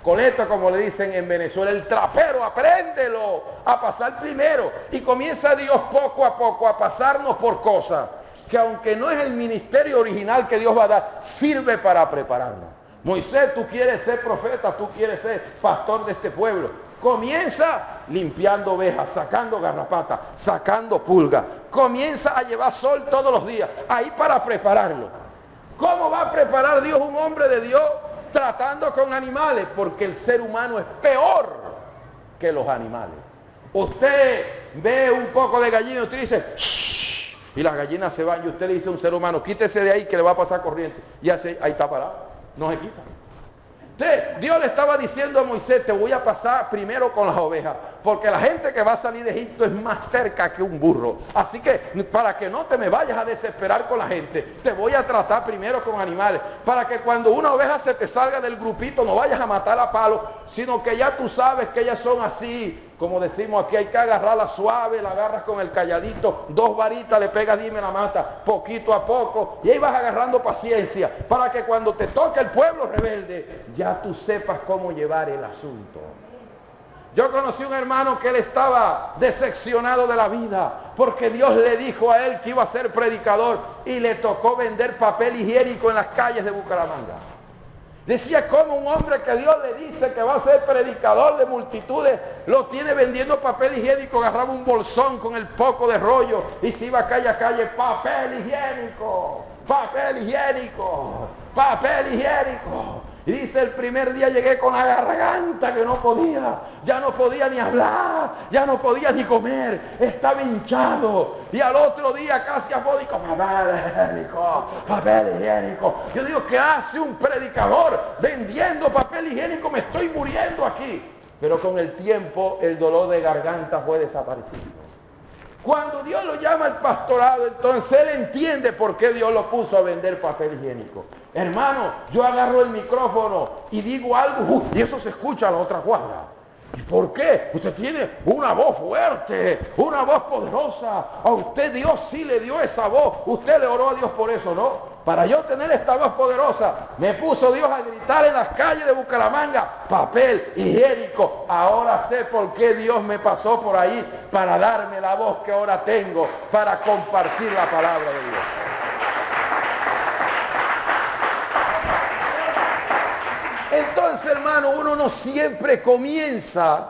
Coleto, como le dicen en Venezuela, el trapero, apréndelo a pasar primero. Y comienza Dios poco a poco a pasarnos por cosas que, aunque no es el ministerio original que Dios va a dar, sirve para prepararnos. Moisés, tú quieres ser profeta, tú quieres ser pastor de este pueblo. Comienza limpiando ovejas, sacando garrapatas, sacando pulgas. Comienza a llevar sol todos los días, ahí para prepararlo. ¿Cómo va a preparar Dios un hombre de Dios tratando con animales? Porque el ser humano es peor que los animales. Usted ve un poco de gallina y usted dice, shh, y las gallinas se van, y usted le dice a un ser humano, quítese de ahí que le va a pasar corriente. Y así, ahí está parado, no se quita. Dios le estaba diciendo a Moisés, te voy a pasar primero con las ovejas, porque la gente que va a salir de Egipto es más terca que un burro. Así que para que no te me vayas a desesperar con la gente, te voy a tratar primero con animales, para que cuando una oveja se te salga del grupito no vayas a matar a palo, sino que ya tú sabes que ellas son así. Como decimos aquí, hay que agarrarla suave, la agarras con el calladito, 2 varitas, le pegas, dime la mata, poquito a poco, y ahí vas agarrando paciencia, para que cuando te toque el pueblo rebelde, ya tú sepas cómo llevar el asunto. Yo conocí un hermano que él estaba decepcionado de la vida, porque Dios le dijo a él que iba a ser predicador, y le tocó vender papel higiénico en las calles de Bucaramanga. Decía, como un hombre que Dios le dice que va a ser predicador de multitudes, lo tiene vendiendo papel higiénico, agarraba un bolsón con el poco de rollo y se iba calle a calle, papel higiénico, papel higiénico, papel higiénico. Y dice, el primer día llegué con la garganta que no podía, ya no podía ni hablar, ya no podía ni comer, estaba hinchado. Y al otro día casi afódico, papel higiénico, papel higiénico. Yo digo, ¿qué hace un predicador vendiendo papel higiénico? Me estoy muriendo aquí. Pero con el tiempo el dolor de garganta fue desapareciendo. Cuando Dios lo llama al pastorado, entonces él entiende por qué Dios lo puso a vender papel higiénico. Hermano, yo agarro el micrófono y digo algo, y eso se escucha a la otra cuadra. ¿Y por qué? Usted tiene una voz fuerte, una voz poderosa. A usted Dios sí le dio esa voz. Usted le oró a Dios por eso, ¿no? Para yo tener esta voz poderosa, me puso Dios a gritar en las calles de Bucaramanga, papel higiénico. Ahora sé por qué Dios me pasó por ahí, para darme la voz que ahora tengo, para compartir la palabra de Dios. Entonces, hermano, uno no siempre comienza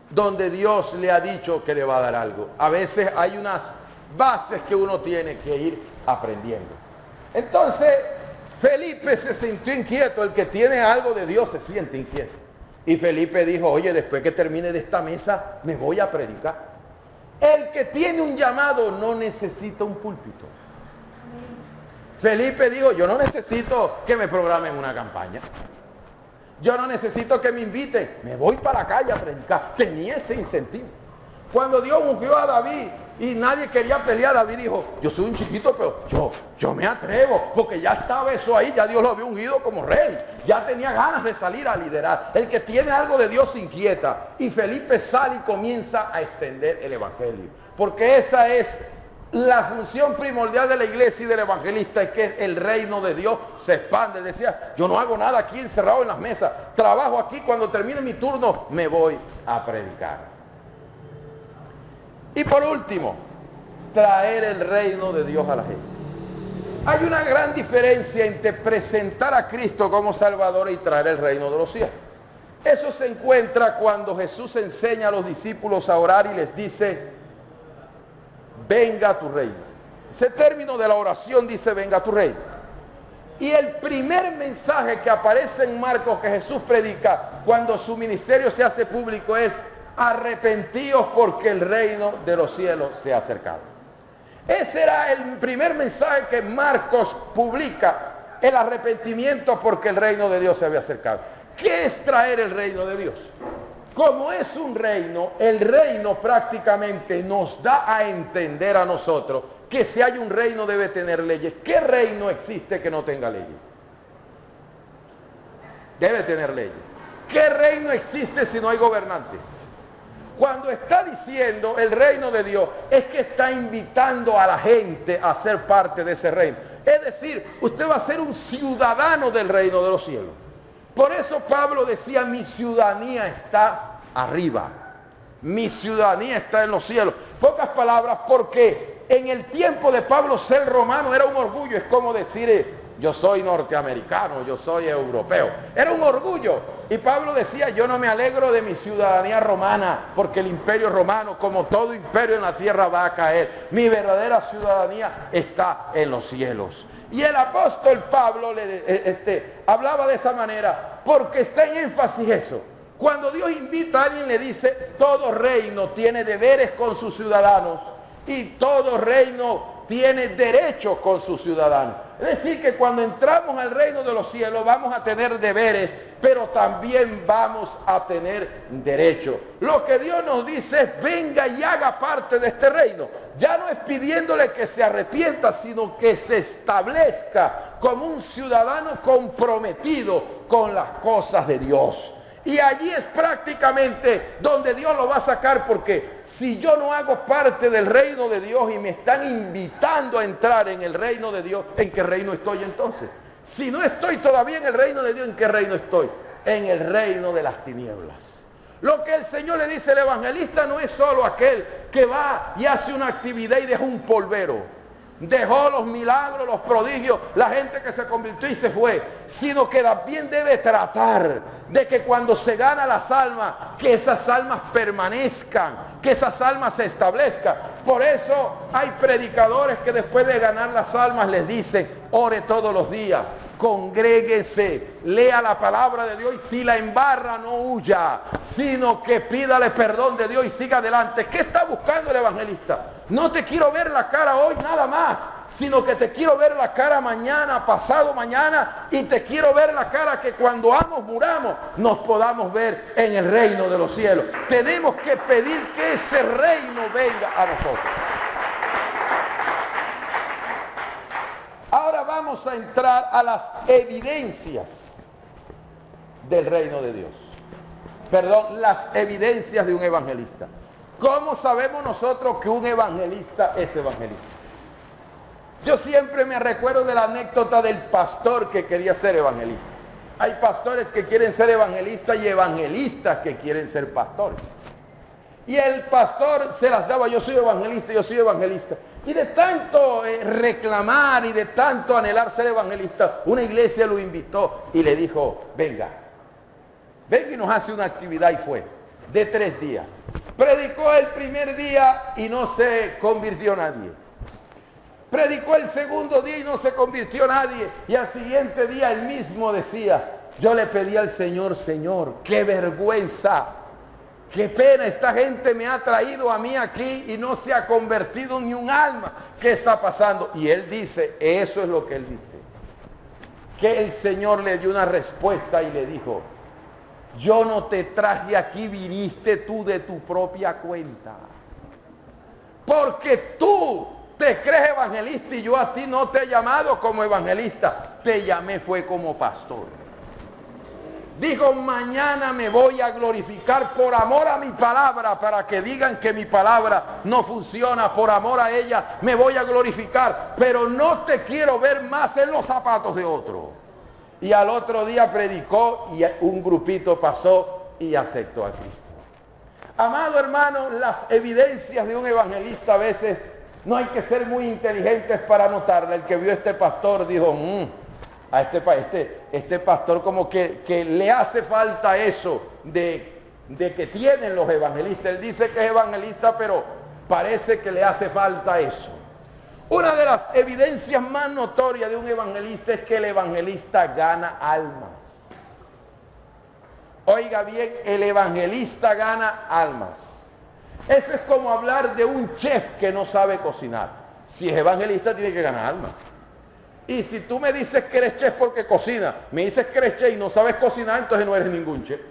donde Dios le ha dicho que le va a dar algo. A veces hay unas bases que uno tiene que ir aprendiendo. Entonces, Felipe se sintió inquieto. El que tiene algo de Dios se siente inquieto. Y Felipe dijo, oye, después que termine de esta mesa, me voy a predicar. El que tiene un llamado no necesita un púlpito. Felipe dijo, yo no necesito que me programen una campaña. Yo no necesito que me inviten, me voy para la calle a predicar. Tenía ese incentivo. Cuando Dios ungió a David y nadie quería pelear, David dijo, yo soy un chiquito, pero yo me atrevo, porque ya estaba eso ahí, ya Dios lo había ungido como rey. Ya tenía ganas de salir a liderar. El que tiene algo de Dios se inquieta. Y Felipe sale y comienza a extender el evangelio. Porque esa es la función primordial de la iglesia y del evangelista, es que el reino de Dios se expande. Él decía, yo no hago nada aquí encerrado en las mesas, trabajo aquí, cuando termine mi turno me voy a predicar. Y por último, traer el reino de Dios a la gente. Hay una gran diferencia entre presentar a Cristo como Salvador y traer el reino de los cielos. Eso se encuentra cuando Jesús enseña a los discípulos a orar y les dice, venga tu reino. Ese término de la oración dice, venga tu reino. Y el primer mensaje que aparece en Marcos que Jesús predica cuando su ministerio se hace público es, arrepentíos porque el reino de los cielos se ha acercado. Ese era el primer mensaje que Marcos publica, el arrepentimiento porque el reino de Dios se había acercado. ¿Qué es traer el reino de Dios? Como es un reino, el reino prácticamente nos da a entender a nosotros que si hay un reino debe tener leyes. ¿Qué reino existe que no tenga leyes? Debe tener leyes. ¿Qué reino existe si no hay gobernantes? Cuando está diciendo el reino de Dios, es que está invitando a la gente a ser parte de ese reino. Es decir, usted va a ser un ciudadano del reino de los cielos. Por eso Pablo decía, mi ciudadanía está arriba. Mi ciudadanía está en los cielos. Pocas palabras, porque en el tiempo de Pablo ser romano era un orgullo. Es como decir, yo soy norteamericano, yo soy europeo. Era un orgullo. Y Pablo decía, yo no me alegro de mi ciudadanía romana, porque el imperio romano, como todo imperio en la tierra, va a caer. Mi verdadera ciudadanía está en los cielos. Y el apóstol Pablo hablaba de esa manera, porque está en énfasis eso. Cuando Dios invita a alguien, le dice, todo reino tiene deberes con sus ciudadanos y todo reino tiene derechos con sus ciudadanos. Es decir, que cuando entramos al reino de los cielos vamos a tener deberes, pero también vamos a tener derechos. Lo que Dios nos dice es, venga y haga parte de este reino. Ya no es pidiéndole que se arrepienta, sino que se establezca como un ciudadano comprometido con las cosas de Dios. Y allí es prácticamente donde Dios lo va a sacar, porque si yo no hago parte del reino de Dios y me están invitando a entrar en el reino de Dios, ¿en qué reino estoy entonces? Si no estoy todavía en el reino de Dios, ¿en qué reino estoy? En el reino de las tinieblas. Lo que el Señor le dice al evangelista no es solo aquel que va y hace una actividad y deja un polvero. Dejó los milagros, los prodigios, la gente que se convirtió y se fue, sino que también debe tratar de que cuando se gana las almas, que esas almas permanezcan, que esas almas se establezcan. Por eso hay predicadores que después de ganar las almas les dicen, ore todos los días, congréguese, lea la palabra de Dios y si la embarra no huya, sino que pídale perdón de Dios y siga adelante. ¿Qué está buscando el evangelista? No te quiero ver la cara hoy nada más, sino que te quiero ver la cara mañana, pasado mañana, y te quiero ver la cara que cuando ambos muramos nos podamos ver en el reino de los cielos. Tenemos que pedir que ese reino venga a nosotros. Ahora vamos a entrar a las evidencias del reino de Dios. Perdón, las evidencias de un evangelista. ¿Cómo sabemos nosotros que un evangelista es evangelista? Yo siempre me recuerdo de la anécdota del pastor que quería ser evangelista. Hay pastores que quieren ser evangelistas y evangelistas que quieren ser pastores. Y el pastor se las daba, yo soy evangelista, yo soy evangelista. Y de tanto reclamar y de tanto anhelar ser evangelista, una iglesia lo invitó y le dijo, venga y nos hace una actividad, y fue de 3 días. Predicó el primer día y no se convirtió nadie. Predicó el segundo día y no se convirtió nadie. Y al siguiente día él mismo decía, yo le pedí al Señor, Señor, qué vergüenza, qué pena, esta gente me ha traído a mí aquí y no se ha convertido ni un alma. ¿Qué está pasando? Y él dice, eso es lo que él dice, que el Señor le dio una respuesta y le dijo, yo no te traje aquí, viniste tú de tu propia cuenta. Porque tú te crees evangelista y yo a ti no te he llamado como evangelista, te llamé fue como pastor. Dijo, mañana me voy a glorificar por amor a mi palabra, para que digan que mi palabra no funciona, por amor a ella me voy a glorificar, pero no te quiero ver más en los zapatos de otro. Y al otro día predicó y un grupito pasó y aceptó a Cristo. Amado hermano, las evidencias de un evangelista a veces no hay que ser muy inteligentes para notarla. El que vio a este pastor dijo, a este pastor como que le hace falta eso de que tienen los evangelistas. Él dice que es evangelista, pero parece que le hace falta eso. Una de las evidencias más notorias de un evangelista es que el evangelista gana almas. Oiga bien, el evangelista gana almas. Eso es como hablar de un chef que no sabe cocinar. Si es evangelista, tiene que ganar almas. Y si tú me dices que eres chef porque cocina, me dices que eres chef y no sabes cocinar, entonces no eres ningún chef.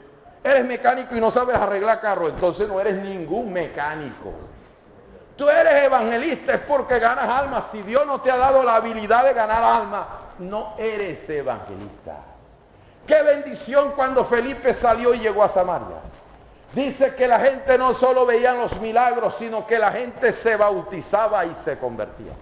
Eres mecánico y no sabes arreglar carros, entonces no eres ningún mecánico. Tú eres evangelista es porque ganas almas. Si Dios no te ha dado la habilidad de ganar almas, no eres evangelista. Qué bendición cuando Felipe salió y llegó a Samaria. Dice que la gente no solo veía los milagros, sino que la gente se bautizaba y se convertía.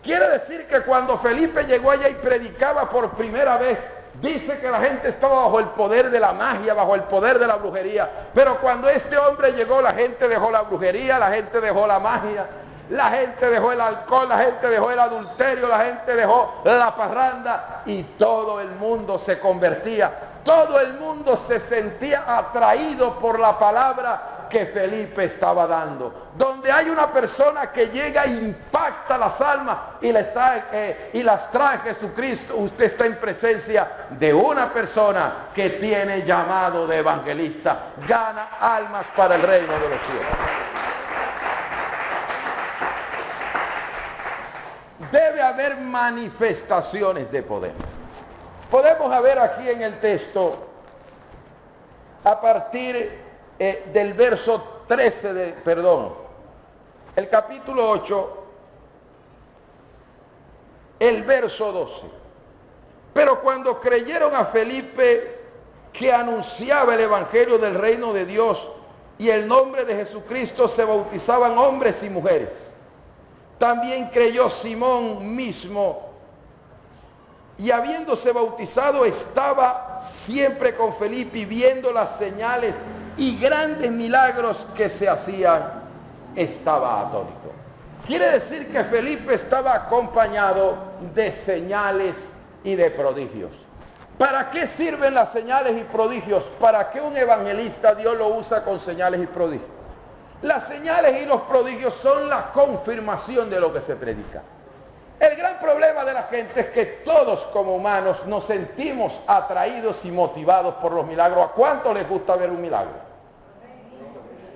Quiere decir que cuando Felipe llegó allá y predicaba por primera vez, dice que la gente estaba bajo el poder de la magia, bajo el poder de la brujería. Pero cuando este hombre llegó, la gente dejó la brujería, la gente dejó la magia, la gente dejó el alcohol, la gente dejó el adulterio, la gente dejó la parranda y todo el mundo se convertía. Todo el mundo se sentía atraído por la palabra que Felipe estaba dando. Donde hay una persona que llega e impacta las almas y las trae Jesucristo, usted está en presencia de una persona que tiene llamado de evangelista. Gana almas para el reino de los cielos. Debe haber manifestaciones de poder. Podemos ver aquí en el texto, a partir del verso 13, el capítulo 8, el verso 12. Pero cuando creyeron a Felipe, que anunciaba el evangelio del reino de Dios y el nombre de Jesucristo, se bautizaban hombres y mujeres. También creyó Simón mismo, y habiéndose bautizado estaba siempre con Felipe, y viendo las señales y grandes milagros que se hacían, estaba atónito. Quiere decir que Felipe estaba acompañado de señales y de prodigios. ¿Para qué sirven las señales y prodigios? ¿Para qué un evangelista Dios lo usa con señales y prodigios? Las señales y los prodigios son la confirmación de lo que se predica. El gran problema de la gente es que todos como humanos nos sentimos atraídos y motivados por los milagros. ¿A cuánto les gusta ver un milagro?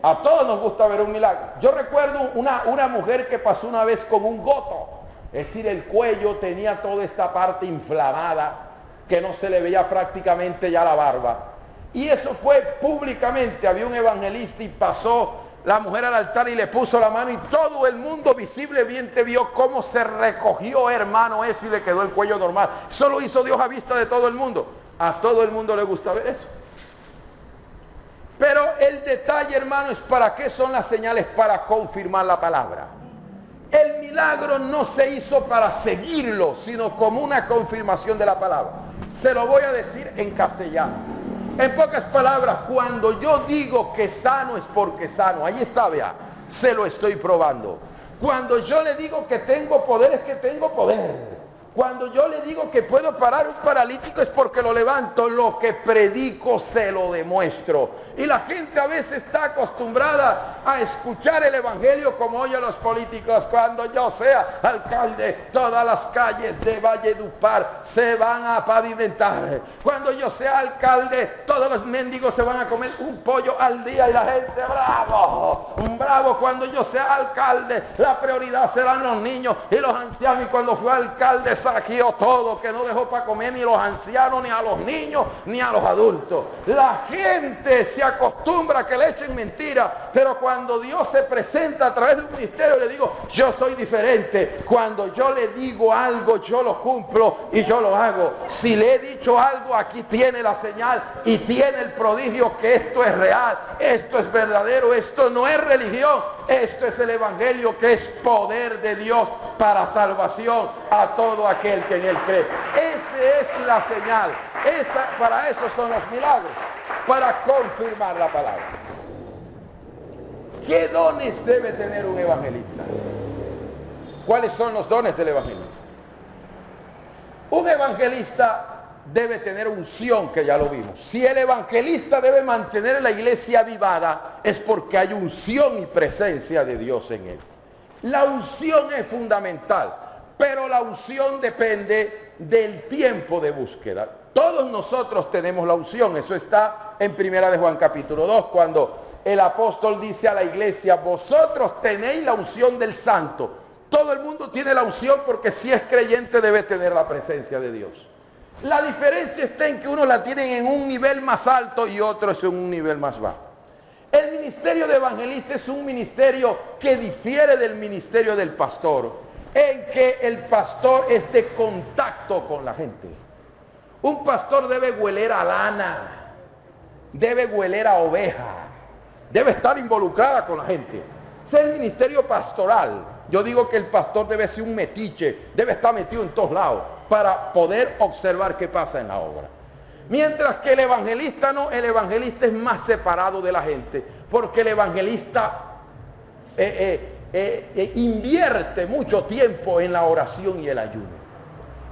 A todos nos gusta ver un milagro. Yo recuerdo una mujer que pasó una vez con un goto. Es decir, el cuello tenía toda esta parte inflamada, que no se le veía prácticamente ya la barba. Y eso fue públicamente. Había un evangelista y pasó la mujer al altar y le puso la mano, y todo el mundo visiblemente vio cómo se recogió, hermano, eso, y le quedó el cuello normal. Eso lo hizo Dios a vista de todo el mundo. A todo el mundo le gusta ver eso. Pero el detalle, hermano, es para qué son las señales: para confirmar la palabra. El milagro no se hizo para seguirlo, sino como una confirmación de la palabra. Se lo voy a decir en castellano. En pocas palabras, cuando yo digo que sano es porque sano, ahí está, vea, se lo estoy probando. Cuando yo le digo que tengo poder, es que tengo poder. Cuando yo le digo que puedo parar un paralítico, es porque lo levanto. Lo que predico se lo demuestro. Y la gente a veces está acostumbrada a escuchar el evangelio como oyen los políticos. Cuando yo sea alcalde, todas las calles de Valledupar se van a pavimentar. Cuando yo sea alcalde, todos los mendigos se van a comer un pollo al día, y la gente, bravo, bravo. Cuando yo sea alcalde, la prioridad serán los niños y los ancianos. Y cuando fui alcalde, saqueó todo, que no dejó para comer ni los ancianos, ni a los niños, ni a los adultos. La gente se acostumbra a que le echen mentiras, pero cuando Dios se presenta a través de un ministerio, le digo, yo soy diferente. Cuando yo le digo algo, yo lo cumplo y yo lo hago. Si le he dicho algo, aquí tiene la señal y tiene el prodigio que esto es real, esto es verdadero, esto no es religión, esto es el evangelio, que es poder de Dios para salvación a todo aquel que en él cree. Esa es la señal. Para eso son los milagros, para confirmar la palabra. ¿Qué dones debe tener un evangelista? ¿Cuáles son los dones del evangelista? Un evangelista debe tener unción, que ya lo vimos. Si el evangelista debe mantener la iglesia avivada, es porque hay unción y presencia de Dios en él. La unción es fundamental, pero la unción depende del tiempo de búsqueda. Todos nosotros tenemos la unción. Eso está en 1 de Juan capítulo 2, cuando el apóstol dice a la iglesia, vosotros tenéis la unción del santo. Todo el mundo tiene la unción, porque si es creyente debe tener la presencia de Dios. La diferencia está en que unos la tienen en un nivel más alto y otros en un nivel más bajo. El ministerio de evangelista es un ministerio que difiere del ministerio del pastor, en que el pastor es de contacto con la gente. Un pastor debe hueler a lana, debe hueler a oveja, debe estar involucrada con la gente. Ese es el ministerio pastoral. Yo digo que el pastor debe ser un metiche, debe estar metido en todos lados para poder observar qué pasa en la obra. Mientras que el evangelista no, el evangelista es más separado de la gente, porque el evangelista invierte mucho tiempo en la oración y el ayuno.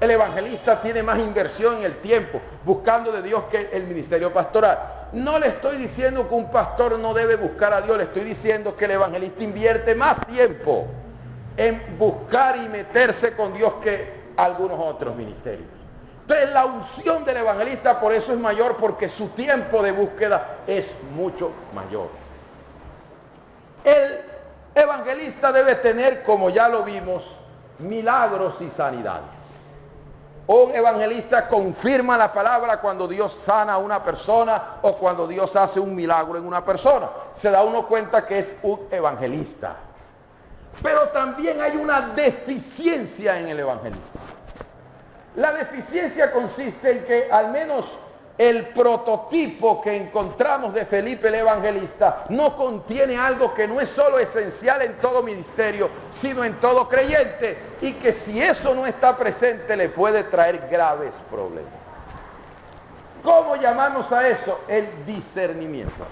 El evangelista tiene más inversión en el tiempo, buscando de Dios, que el ministerio pastoral. No le estoy diciendo que un pastor no debe buscar a Dios, le estoy diciendo que el evangelista invierte más tiempo en buscar y meterse con Dios que algunos otros ministerios. Entonces la unción del evangelista por eso es mayor, porque su tiempo de búsqueda es mucho mayor. El evangelista debe tener, como ya lo vimos, milagros y sanidades. Un evangelista confirma la palabra cuando Dios sana a una persona o cuando Dios hace un milagro en una persona. Se da uno cuenta que es un evangelista. Pero también hay una deficiencia en el evangelista. La deficiencia consiste en que al menos el prototipo que encontramos de Felipe el evangelista no contiene algo que no es solo esencial en todo ministerio, sino en todo creyente, y que si eso no está presente le puede traer graves problemas. ¿Cómo llamamos a eso? El discernimiento.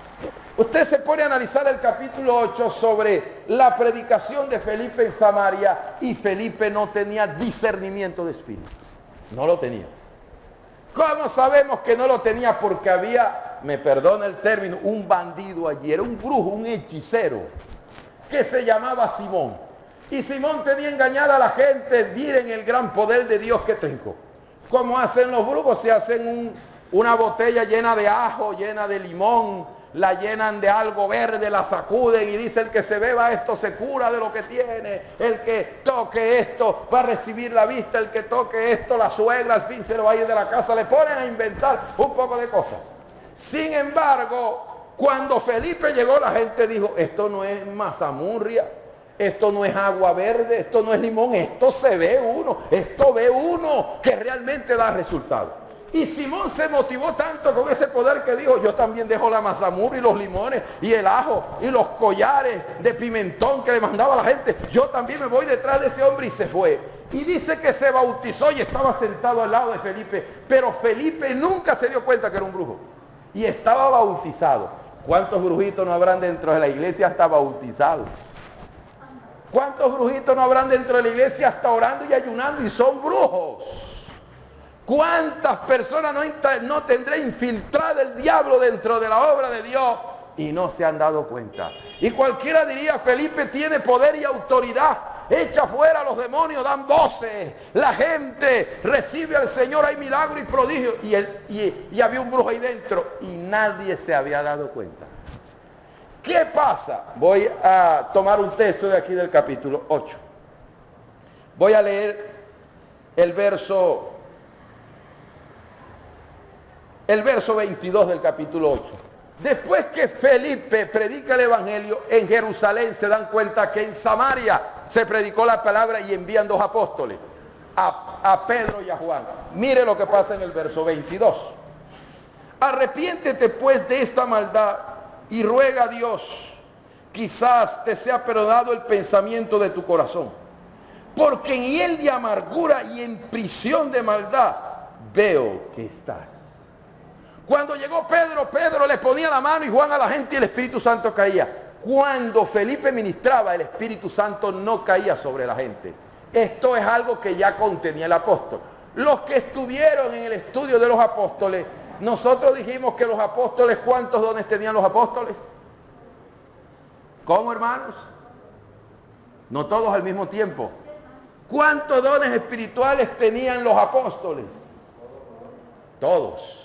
Usted se pone a analizar el capítulo 8 sobre la predicación de Felipe en Samaria, y Felipe no tenía discernimiento de espíritu. No lo tenía. ¿Cómo sabemos que no lo tenía? Porque había, me perdona el término, un bandido allí, era un brujo, un hechicero, que se llamaba Simón. Y Simón tenía engañada a la gente. Miren el gran poder de Dios que tengo. ¿Cómo hacen los brujos? Se hacen una botella llena de ajo, llena de limón, la llenan de algo verde, la sacuden y dice: el que se beba esto se cura de lo que tiene, el que toque esto va a recibir la vista, el que toque esto la suegra al fin se lo va a ir de la casa. Le ponen a inventar un poco de cosas. Sin embargo, cuando Felipe llegó, la gente dijo: esto no es mazamurria, esto no es agua verde, esto no es limón, esto se ve uno, esto ve uno que realmente da resultado. Y Simón se motivó tanto con ese poder que dijo: yo también dejo la mazamurra y los limones y el ajo y los collares de pimentón que le mandaba a la gente. Yo también me voy detrás de ese hombre, y se fue. Y dice que se bautizó y estaba sentado al lado de Felipe. Pero Felipe nunca se dio cuenta que era un brujo. Y estaba bautizado. ¿Cuántos brujitos no habrán dentro de la iglesia hasta bautizados? ¿Cuántos brujitos no habrán dentro de la iglesia hasta orando y ayunando y son brujos? ¿Cuántas personas no tendrá infiltrada el diablo dentro de la obra de Dios y no se han dado cuenta? Y cualquiera diría: Felipe tiene poder y autoridad, echa fuera a los demonios, dan voces, la gente recibe al Señor, hay milagro y prodigio. Y había un brujo ahí dentro y nadie se había dado cuenta. ¿Qué pasa? Voy a tomar un texto de aquí del capítulo 8. Voy a leer el verso 22 del capítulo 8. Después que Felipe predica el evangelio en Jerusalén, se dan cuenta que en Samaria se predicó la palabra y envían 2 apóstoles, a Pedro y a Juan. Mire lo que pasa en el verso 22. Arrepiéntete pues de esta maldad y ruega a Dios, quizás te sea perdonado el pensamiento de tu corazón, porque en hiel de amargura y en prisión de maldad veo que estás. Cuando llegó Pedro, Pedro le ponía la mano y Juan a la gente y el Espíritu Santo caía. Cuando Felipe ministraba, el Espíritu Santo no caía sobre la gente. Esto es algo que ya contenía el apóstol. Los que estuvieron en el estudio de los apóstoles, nosotros dijimos que los apóstoles, ¿cuántos dones tenían los apóstoles? ¿Cómo, hermanos? No todos al mismo tiempo. ¿Cuántos dones espirituales tenían los apóstoles? Todos.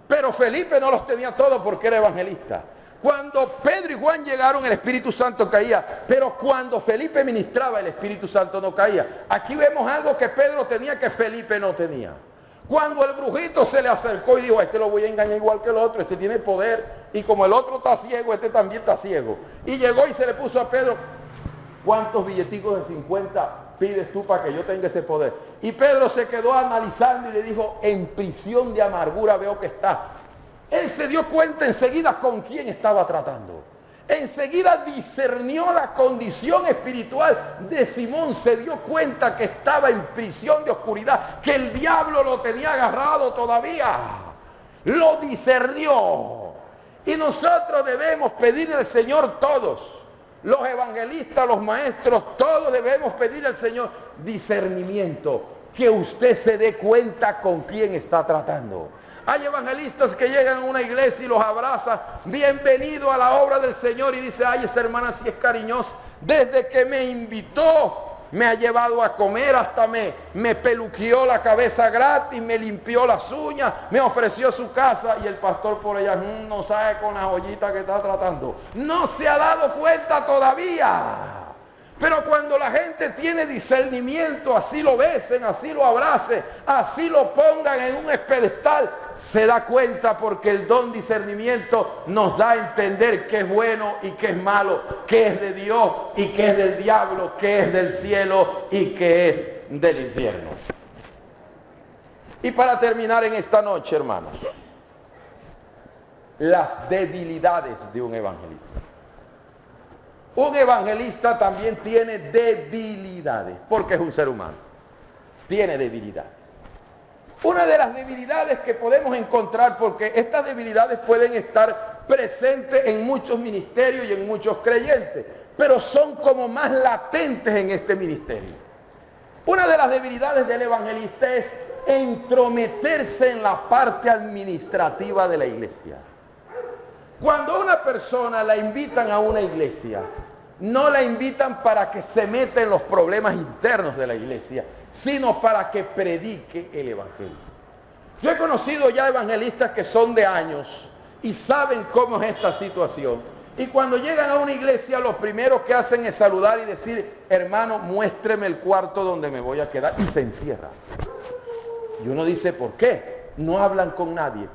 Pero Felipe no los tenía todos porque era evangelista. Cuando Pedro y Juan llegaron, el Espíritu Santo caía. Pero cuando Felipe ministraba, el Espíritu Santo no caía. Aquí vemos algo que Pedro tenía que Felipe no tenía. Cuando el brujito se le acercó y dijo: este lo voy a engañar igual que el otro, este tiene poder. Y como el otro está ciego, este también está ciego. Y llegó y se le puso a Pedro: ¿cuántos billeticos de 50 pides tú para que yo tenga ese poder? Y Pedro se quedó analizando y le dijo: en prisión de amargura veo que está. Él se dio cuenta enseguida con quién estaba tratando. Enseguida discernió la condición espiritual de Simón. Se dio cuenta que estaba en prisión de oscuridad, que el diablo lo tenía agarrado todavía. Lo discernió. Y nosotros debemos pedirle al Señor todos, los evangelistas, los maestros, todos debemos pedirle al Señor discernimiento, que usted se dé cuenta con quién está tratando. Hay evangelistas que llegan a una iglesia y los abraza, bienvenido a la obra del Señor, y dice, ay, esa hermana sí es cariñosa, desde que me invitó, me ha llevado a comer, hasta me peluqueó la cabeza gratis, me limpió las uñas, me ofreció su casa, y el pastor por allá no sabe con la joyita que está tratando. No se ha dado cuenta todavía. Pero cuando la gente tiene discernimiento, así lo besen, así lo abracen, así lo pongan en un pedestal, se da cuenta, porque el don discernimiento nos da a entender qué es bueno y qué es malo, qué es de Dios y qué es del diablo, qué es del cielo y qué es del infierno. Y para terminar en esta noche, hermanos, las debilidades de un evangelista. Un evangelista también tiene debilidades, porque es un ser humano. Tiene debilidades. Una de las debilidades que podemos encontrar, porque estas debilidades pueden estar presentes en muchos ministerios y en muchos creyentes, pero son como más latentes en este ministerio. Una de las debilidades del evangelista es entrometerse en la parte administrativa de la iglesia. Cuando a una persona la invitan a una iglesia, no la invitan para que se meta en los problemas internos de la iglesia, sino para que predique el evangelio. Yo he conocido ya evangelistas que son de años y saben cómo es esta situación. Y cuando llegan a una iglesia, lo primero que hacen es saludar y decir, hermano, muéstreme el cuarto donde me voy a quedar. Y se encierran. Y uno dice, ¿por qué? No hablan con nadie.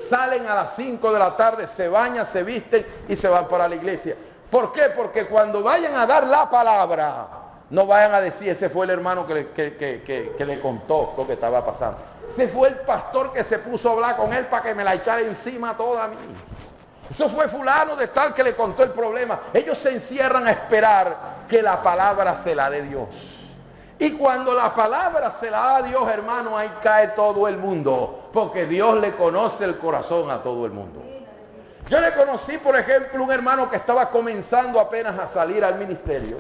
Salen a las 5 de la tarde, se bañan, se visten y se van para la iglesia. ¿Por qué? Porque cuando vayan a dar la palabra, no vayan a decir, ese fue el hermano que le contó lo que estaba pasando. Ese fue el pastor que se puso a hablar con él para que me la echara encima toda a mí. Eso fue fulano de tal que le contó el problema. Ellos se encierran a esperar que la palabra se la dé Dios. Y cuando la palabra se la da a Dios, hermano, ahí cae todo el mundo, porque Dios le conoce el corazón a todo el mundo. Yo le conocí, por ejemplo, un hermano que estaba comenzando apenas a salir al ministerio,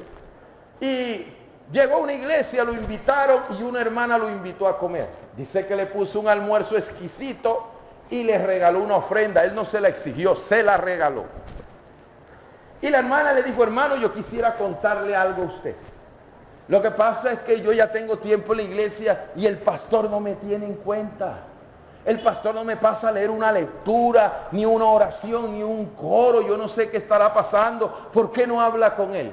y llegó a una iglesia, lo invitaron y una hermana lo invitó a comer. Dice que le puso un almuerzo exquisito y le regaló una ofrenda. Él no se la exigió, se la regaló. Y la hermana le dijo, hermano, yo quisiera contarle algo a usted. Lo que pasa es que yo ya tengo tiempo en la iglesia y el pastor no me tiene en cuenta. El pastor no me pasa a leer una lectura, ni una oración, ni un coro. Yo no sé qué estará pasando. ¿Por qué no habla con él?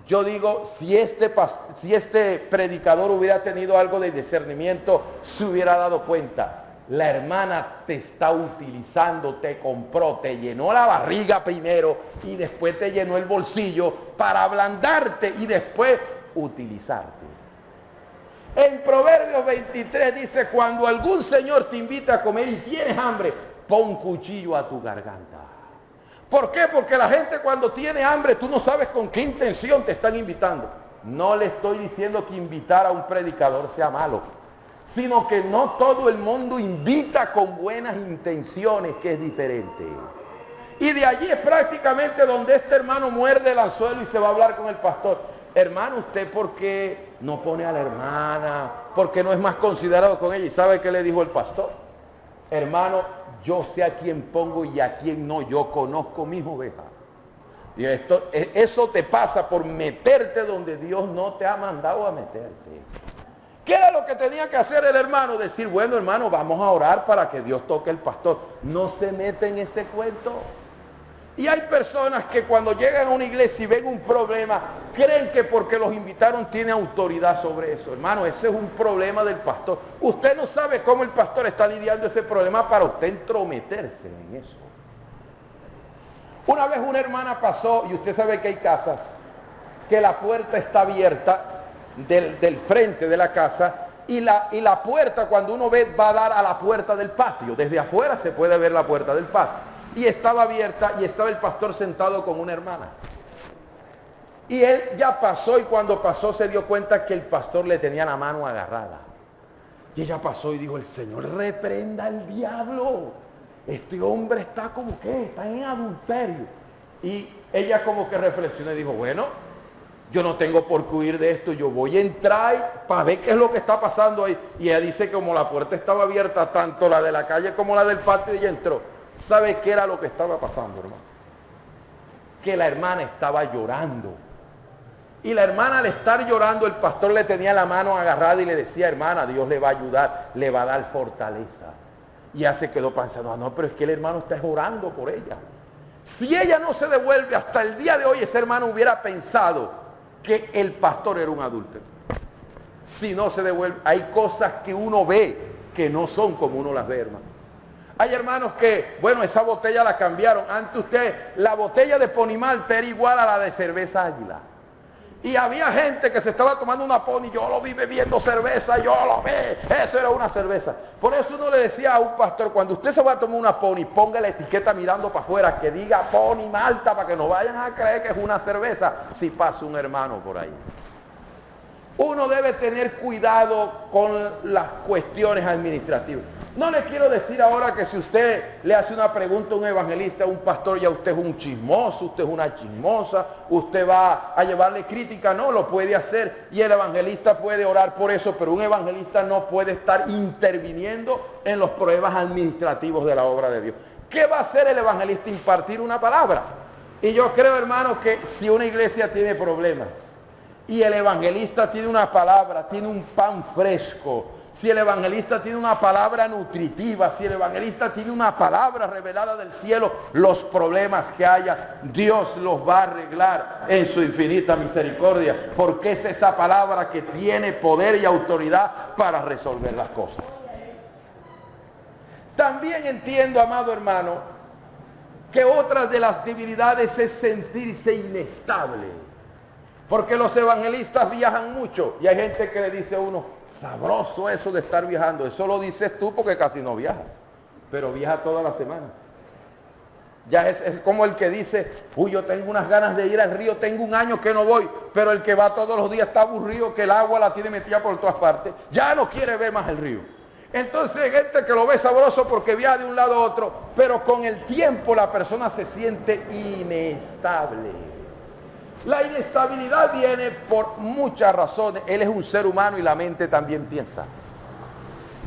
Yo digo, si este predicador hubiera tenido algo de discernimiento, se hubiera dado cuenta. La hermana te está utilizando, te compró, te llenó la barriga primero y después te llenó el bolsillo para ablandarte y después utilizarte. En Proverbios 23 dice, cuando algún señor te invita a comer y tienes hambre, pon cuchillo a tu garganta. ¿Por qué? Porque la gente cuando tiene hambre, tú no sabes con qué intención te están invitando. No le estoy diciendo que invitar a un predicador sea malo, sino que no todo el mundo invita con buenas intenciones, que es diferente. Y de allí es prácticamente donde este hermano muerde el anzuelo y se va a hablar con el pastor. Hermano, ¿usted por qué no pone a la hermana? ¿Por qué no es más considerado con ella? ¿Y sabe qué le dijo el pastor? Hermano, yo sé a quién pongo y a quién no. Yo conozco mis ovejas. Y eso te pasa por meterte donde Dios no te ha mandado a meterte. ¿Qué era lo que tenía que hacer el hermano? Decir, bueno, hermano, vamos a orar para que Dios toque el pastor. No se mete en ese cuento. Y hay personas que cuando llegan a una iglesia y ven un problema, creen que porque los invitaron tiene autoridad sobre eso. Hermano, ese es un problema del pastor. Usted no sabe cómo el pastor está lidiando ese problema para usted entrometerse en eso. Una vez una hermana pasó, y usted sabe que hay casas, que la puerta está abierta del frente de la casa, y la puerta, cuando uno ve, va a dar a la puerta del patio. Desde afuera se puede ver la puerta del patio. Y estaba abierta y estaba el pastor sentado con una hermana. Y él ya pasó, y cuando pasó se dio cuenta que el pastor le tenía la mano agarrada. Y ella pasó y dijo: el Señor reprenda al diablo. Este hombre está como que, está en adulterio. Y ella como que reflexionó y dijo: bueno, yo no tengo por qué huir de esto, yo voy a entrar para ver qué es lo que está pasando ahí. Y ella dice que como la puerta estaba abierta, tanto la de la calle como la del patio, ella entró. ¿Sabe qué era lo que estaba pasando, hermano? Que la hermana estaba llorando. Y la hermana, al estar llorando, el pastor le tenía la mano agarrada y le decía: hermana, Dios le va a ayudar, le va a dar fortaleza. Y ella se quedó pensando: no, pero es que el hermano está orando por ella. Si ella no se devuelve, hasta el día de hoy ese hermano hubiera pensado que el pastor era un adúltero. Si no se devuelve, hay cosas que uno ve que no son como uno las ve, hermano. Hay hermanos que, bueno, esa botella la cambiaron. Antes usted, la botella de Ponimalta era igual a la de cerveza Águila. Y había gente que se estaba tomando una Pony, yo lo vi bebiendo cerveza, yo lo vi, eso era una cerveza. Por eso uno le decía a un pastor: cuando usted se va a tomar una Pony, ponga la etiqueta mirando para afuera, que diga Pony Malta, para que no vayan a creer que es una cerveza, si pasa un hermano por ahí. Uno debe tener cuidado con las cuestiones administrativas. No le quiero decir ahora que si usted le hace una pregunta a un evangelista, a un pastor, ya usted es un chismoso, usted es una chismosa, usted va a llevarle crítica. No, lo puede hacer y el evangelista puede orar por eso, pero un evangelista no puede estar interviniendo en los problemas administrativos de la obra de Dios. ¿Qué va a hacer el evangelista? Impartir una palabra. Y yo creo, hermano, que si una iglesia tiene problemas y el evangelista tiene una palabra, tiene un pan fresco, si el evangelista tiene una palabra nutritiva, si el evangelista tiene una palabra revelada del cielo, los problemas que haya, Dios los va a arreglar en su infinita misericordia, porque es esa palabra que tiene poder y autoridad para resolver las cosas. También entiendo, amado hermano, que otra de las debilidades es sentirse inestable. Porque los evangelistas viajan mucho y hay gente que le dice a uno: sabroso eso de estar viajando. Eso lo dices tú porque casi no viajas, pero viaja todas las semanas. Ya es como el que dice: uy, yo tengo unas ganas de ir al río, tengo un año que no voy, pero el que va todos los días está aburrido, que el agua la tiene metida por todas partes, ya no quiere ver más el río. Entonces hay gente que lo ve sabroso porque viaja de un lado a otro, pero con el tiempo la persona se siente inestable. La inestabilidad viene por muchas razones. Él es un ser humano y la mente también piensa.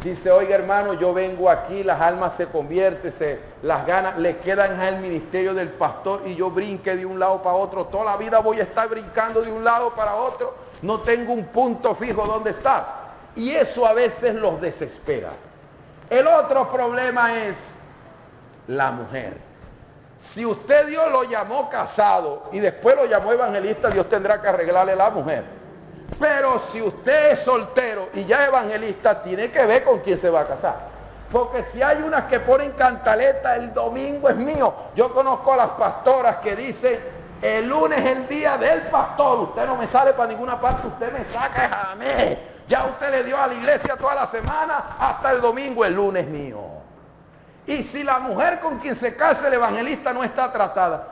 Dice: oiga, hermano, yo vengo aquí, las almas se convierten, las ganas le quedan al ministerio del pastor y yo brinque de un lado para otro. Toda la vida voy a estar brincando de un lado para otro. No tengo un punto fijo donde estar. Y eso a veces los desespera. El otro problema es la mujer. Si usted, Dios lo llamó casado y después lo llamó evangelista, Dios tendrá que arreglarle a la mujer. Pero si usted es soltero y ya es evangelista, tiene que ver con quién se va a casar. Porque si hay unas que ponen cantaleta: el domingo es mío. Yo conozco a las pastoras que dicen: el lunes es el día del pastor, usted no me sale para ninguna parte, usted me saca a mí. Ya usted le dio a la iglesia toda la semana, hasta el domingo, el lunes es mío. Y si la mujer con quien se casa el evangelista no está tratada,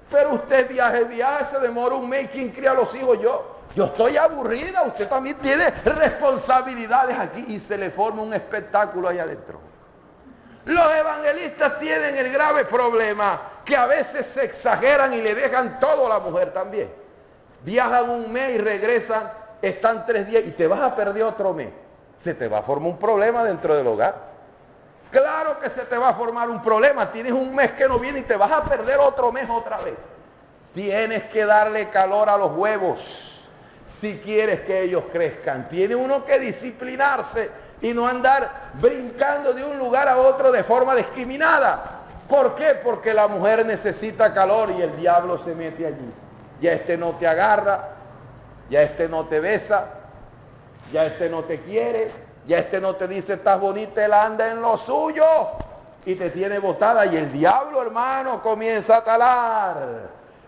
pero usted viaje, se demora un mes, ¿quién cría a los hijos? Yo estoy aburrida, usted también tiene responsabilidades aquí, y se le forma un espectáculo ahí adentro. Los evangelistas tienen el grave problema que a veces se exageran y le dejan todo a la mujer también. Viajan un mes y regresan, están 3 días y te vas a perder otro mes. Se te va a formar un problema dentro del hogar. Claro que se te va a formar un problema. Tienes un mes que no viene y te vas a perder otro mes otra vez. Tienes que darle calor a los huevos si quieres que ellos crezcan. Tiene uno que disciplinarse y no andar brincando de un lugar a otro de forma discriminada. ¿Por qué? Porque la mujer necesita calor y el diablo se mete allí. Ya este no te agarra, ya este no te besa, ya este no te quiere. Ya este no te dice: estás bonita, él anda en lo suyo y te tiene botada. Y el diablo, hermano, comienza a talar.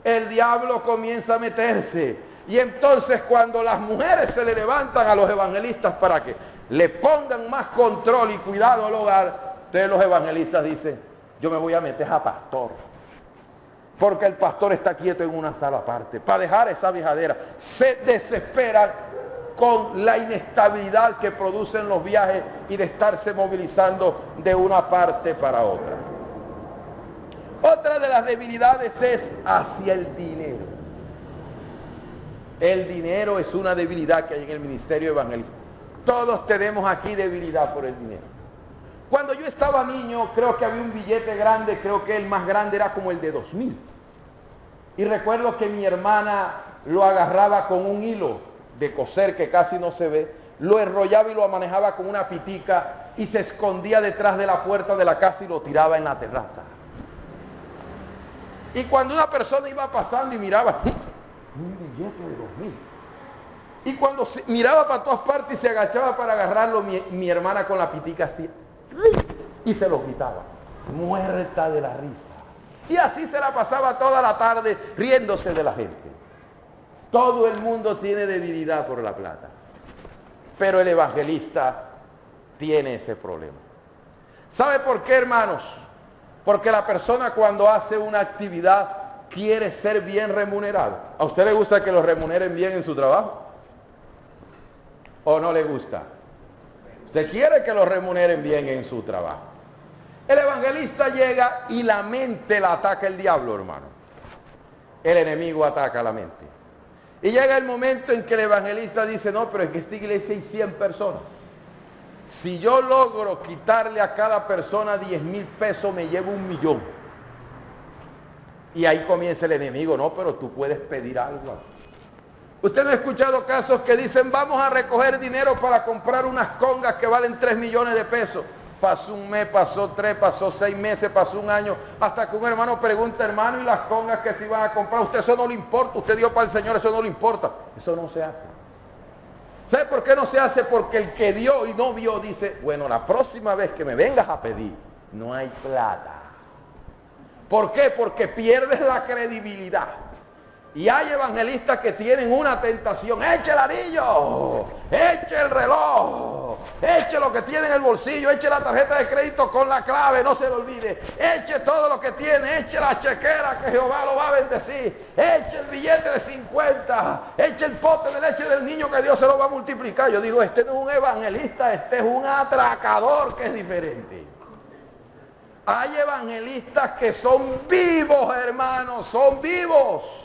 El diablo comienza a meterse. Y entonces cuando las mujeres se le levantan a los evangelistas para que le pongan más control y cuidado al hogar, entonces los evangelistas dicen, yo me voy a meter a pastor. Porque el pastor está quieto en una sala aparte, para dejar esa viajadera. Se desesperan con la inestabilidad que producen los viajes y de estarse movilizando de una parte para otra. Otra de las debilidades es hacia el dinero. El dinero es una debilidad que hay en el ministerio evangelístico. Todos tenemos aquí debilidad por el dinero. Cuando yo estaba niño, creo que había un billete grande, creo que el más grande era como el de 2000. Y recuerdo que mi hermana lo agarraba con un hilo de coser que casi no se ve, lo enrollaba y lo manejaba con una pitica y se escondía detrás de la puerta de la casa y lo tiraba en la terraza. Y cuando una persona iba pasando y miraba, un billete de 2000. Y cuando miraba para todas partes y se agachaba para agarrarlo, mi hermana con la pitica así, y se lo quitaba, muerta de la risa. Y así se la pasaba toda la tarde riéndose de la gente. Todo el mundo tiene debilidad por la plata. Pero el evangelista tiene ese problema. ¿Sabe por qué, hermanos? Porque la persona cuando hace una actividad quiere ser bien remunerado. ¿A usted le gusta que lo remuneren bien en su trabajo? ¿O no le gusta? Usted quiere que lo remuneren bien en su trabajo. El evangelista llega y la mente la ataca el diablo, hermano. El enemigo ataca la mente. Y llega el momento en que el evangelista dice, no, pero en esta iglesia hay 100 personas. Si yo logro quitarle a cada persona 10,000 pesos, me llevo 1,000,000. Y ahí comienza el enemigo, no, pero tú puedes pedir algo. Usted no ha escuchado casos que dicen, vamos a recoger dinero para comprar unas congas que valen 3 millones de pesos. Pasó un mes, pasó 3, pasó 6 meses, pasó un año, hasta que un hermano pregunta, hermano, ¿y las congas que se iban a comprar? Usted eso no le importa, usted dio para el Señor, eso no le importa. Eso no se hace. ¿Sabe por qué no se hace? Porque el que dio y no vio dice, bueno, la próxima vez que me vengas a pedir, no hay plata. ¿Por qué? Porque pierdes la credibilidad. Y hay evangelistas que tienen una tentación. Eche el anillo, eche el reloj, eche lo que tiene en el bolsillo, eche la tarjeta de crédito con la clave, no se lo olvide. Eche todo lo que tiene, eche la chequera que Jehová lo va a bendecir. Eche el billete de 50, eche el pote de leche del niño que Dios se lo va a multiplicar. Yo digo, este no es un evangelista, este es un atracador que es diferente. Hay evangelistas que son vivos, hermanos, son vivos.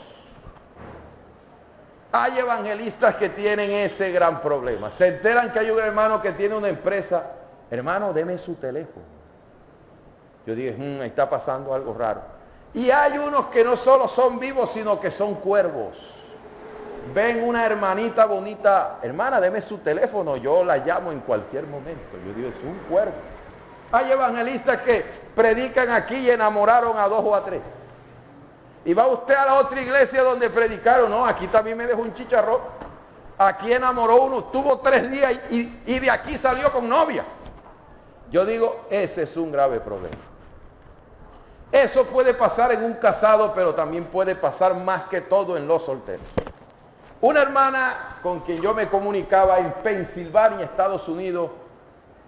Hay evangelistas que tienen ese gran problema. Se enteran que hay un hermano que tiene una empresa. Hermano, deme su teléfono. Yo dije, ahí está pasando algo raro. Y hay unos que no solo son vivos, sino que son cuervos. Ven una hermanita bonita, hermana, deme su teléfono, yo la llamo en cualquier momento. Yo digo, es un cuervo. Hay evangelistas que predican aquí y enamoraron a 2 o a 3. Y va usted a la otra iglesia donde predicaron, no, aquí también me dejó un chicharrón. Aquí enamoró uno, tuvo 3 días y de aquí salió con novia. Yo digo, ese es un grave problema. Eso puede pasar en un casado, pero también puede pasar más que todo en los solteros. Una hermana con quien yo me comunicaba en Pensilvania, Estados Unidos,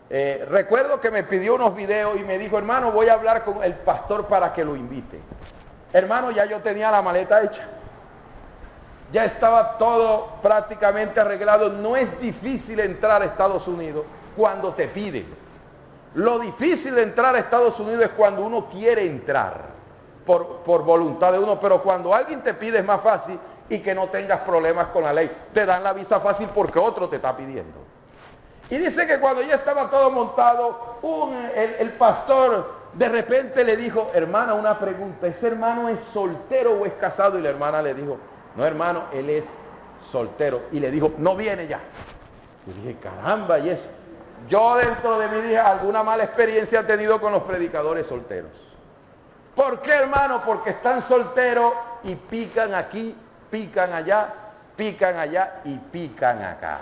recuerdo que me pidió unos videos y me dijo, hermano, voy a hablar con el pastor para que lo invite. Hermano, ya yo tenía la maleta hecha. Ya estaba todo prácticamente arreglado. No es difícil entrar a Estados Unidos cuando te piden. Lo difícil de entrar a Estados Unidos es cuando uno quiere entrar por voluntad de uno. Pero cuando alguien te pide es más fácil y que no tengas problemas con la ley. Te dan la visa fácil porque otro te está pidiendo. Y dice que cuando ya estaba todo montado, el pastor de repente le dijo, hermana, una pregunta, ¿ese hermano es soltero o es casado? Y la hermana le dijo, no, hermano, él es soltero. Y le dijo, no viene ya. Y dije, caramba, y eso. Yo dentro de mí dije, alguna mala experiencia he tenido con los predicadores solteros. ¿Por qué, hermano? Porque están solteros y pican aquí, pican allá y pican acá.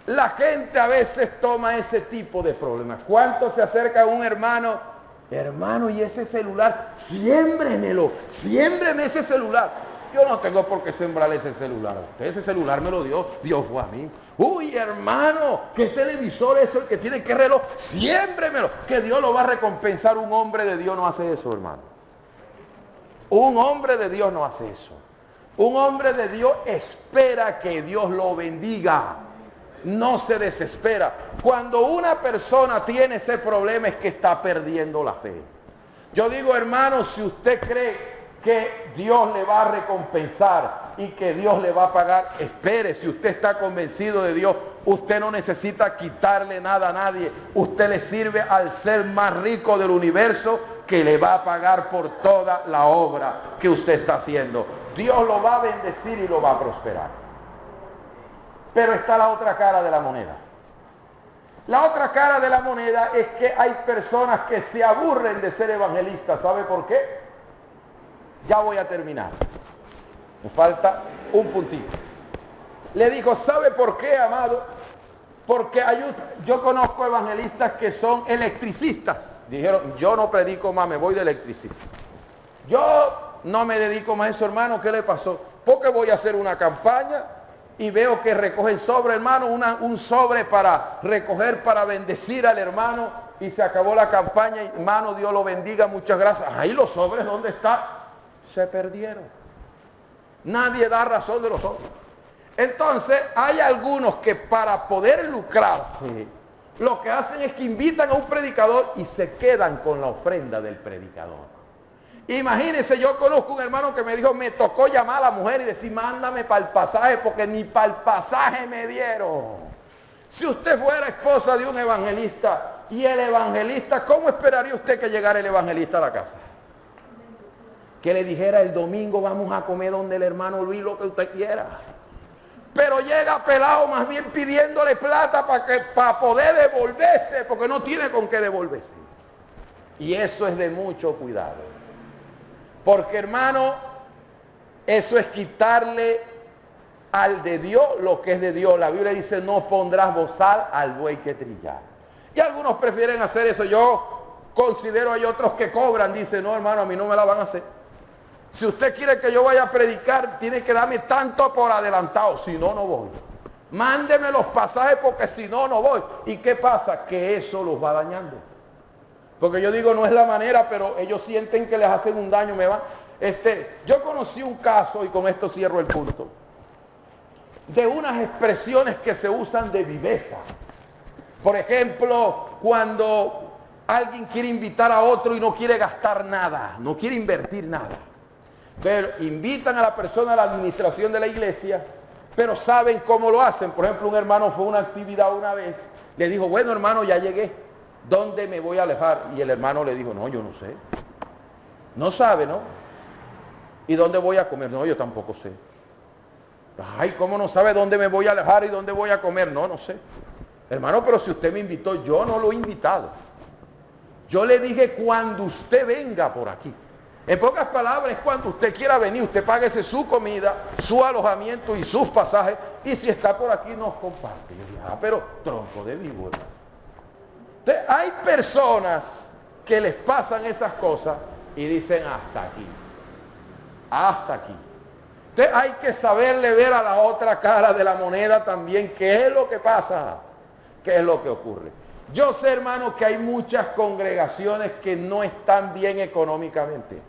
La gente a veces toma ese tipo de problemas. ¿Cuánto se acerca a un hermano? Hermano, ¿y ese celular? Siémbremelo, siémbreme ese celular. Yo no tengo por qué sembrarle ese celular a usted. Ese celular me lo dio Dios fue a mí. Uy, hermano, ¿qué televisor es el que tiene? ¿Qué reloj? Siémbremelo, que Dios lo va a recompensar. Un hombre de Dios no hace eso, hermano. Un hombre de Dios no hace eso. Un hombre de Dios espera que Dios lo bendiga. No se desespera. Cuando una persona tiene ese problema es que está perdiendo la fe. Yo digo, hermano, si usted cree que Dios le va a recompensar y que Dios le va a pagar, espere. Si usted está convencido de Dios, usted no necesita quitarle nada a nadie. Usted le sirve al ser más rico del universo, que le va a pagar por toda la obra que usted está haciendo. Dios lo va a bendecir y lo va a prosperar. Pero está la otra cara de la moneda. La otra cara de la moneda es que hay personas que se aburren de ser evangelistas. ¿Sabe por qué? Ya voy a terminar. Me falta un puntito. Le dijo, ¿sabe por qué, amado? Porque yo conozco evangelistas que son electricistas. Dijeron, yo no predico más, me voy de electricista. Yo no me dedico más a eso, hermano. ¿Qué le pasó? Porque voy a hacer una campaña y veo que recogen sobre, hermano, un sobre para recoger, para bendecir al hermano, y se acabó la campaña. Hermano, Dios lo bendiga, muchas gracias. Ahí los sobres, ¿dónde está? Se perdieron. Nadie da razón de los sobres. Entonces, hay algunos que para poder lucrarse, lo que hacen es que invitan a un predicador y se quedan con la ofrenda del predicador. Imagínense, yo conozco un hermano que me dijo, me tocó llamar a la mujer y decir, mándame para el pasaje, porque ni para el pasaje me dieron. Si usted fuera esposa de un evangelista y el evangelista, ¿cómo esperaría usted que llegara el evangelista a la casa? Que le dijera, el domingo vamos a comer donde el hermano Luis, lo que usted quiera. Pero llega pelado más bien pidiéndole plata para poder devolverse, porque no tiene con qué devolverse. Y eso es de mucho cuidado. Porque, hermano, eso es quitarle al de Dios lo que es de Dios. La Biblia dice, no pondrás bozal al buey que trillar. Y algunos prefieren hacer eso. Yo considero, hay otros que cobran. Dicen, no, hermano, a mí no me la van a hacer. Si usted quiere que yo vaya a predicar, tiene que darme tanto por adelantado. Si no, no voy. Mándeme los pasajes, porque si no, no voy. ¿Y qué pasa? Que eso los va dañando. Porque yo digo, no es la manera, pero ellos sienten que les hacen un daño, yo conocí un caso, y con esto cierro el punto, de unas expresiones que se usan de viveza. Por ejemplo, cuando alguien quiere invitar a otro y no quiere gastar nada, no quiere invertir nada. Entonces, invitan a la persona a la administración de la iglesia, pero saben cómo lo hacen. Por ejemplo, un hermano fue a una actividad una vez, le dijo, bueno, hermano, ya llegué. ¿Dónde me voy a alejar? Y el hermano le dijo, no, yo no sé. No sabe, ¿no? ¿Y dónde voy a comer? No, yo tampoco sé. Ay, ¿cómo no sabe dónde me voy a alejar y dónde voy a comer? No, no sé. Hermano, pero si usted me invitó, yo no lo he invitado. Yo le dije, cuando usted venga por aquí. En pocas palabras, es cuando usted quiera venir, usted páguese su comida, su alojamiento y sus pasajes, y si está por aquí nos comparte. Yo dije, pero tronco de víbora. Entonces, hay personas que les pasan esas cosas y dicen hasta aquí. Hasta aquí. Entonces hay que saberle ver a la otra cara de la moneda también qué es lo que pasa, qué es lo que ocurre. Yo sé, hermano, que hay muchas congregaciones que no están bien económicamente.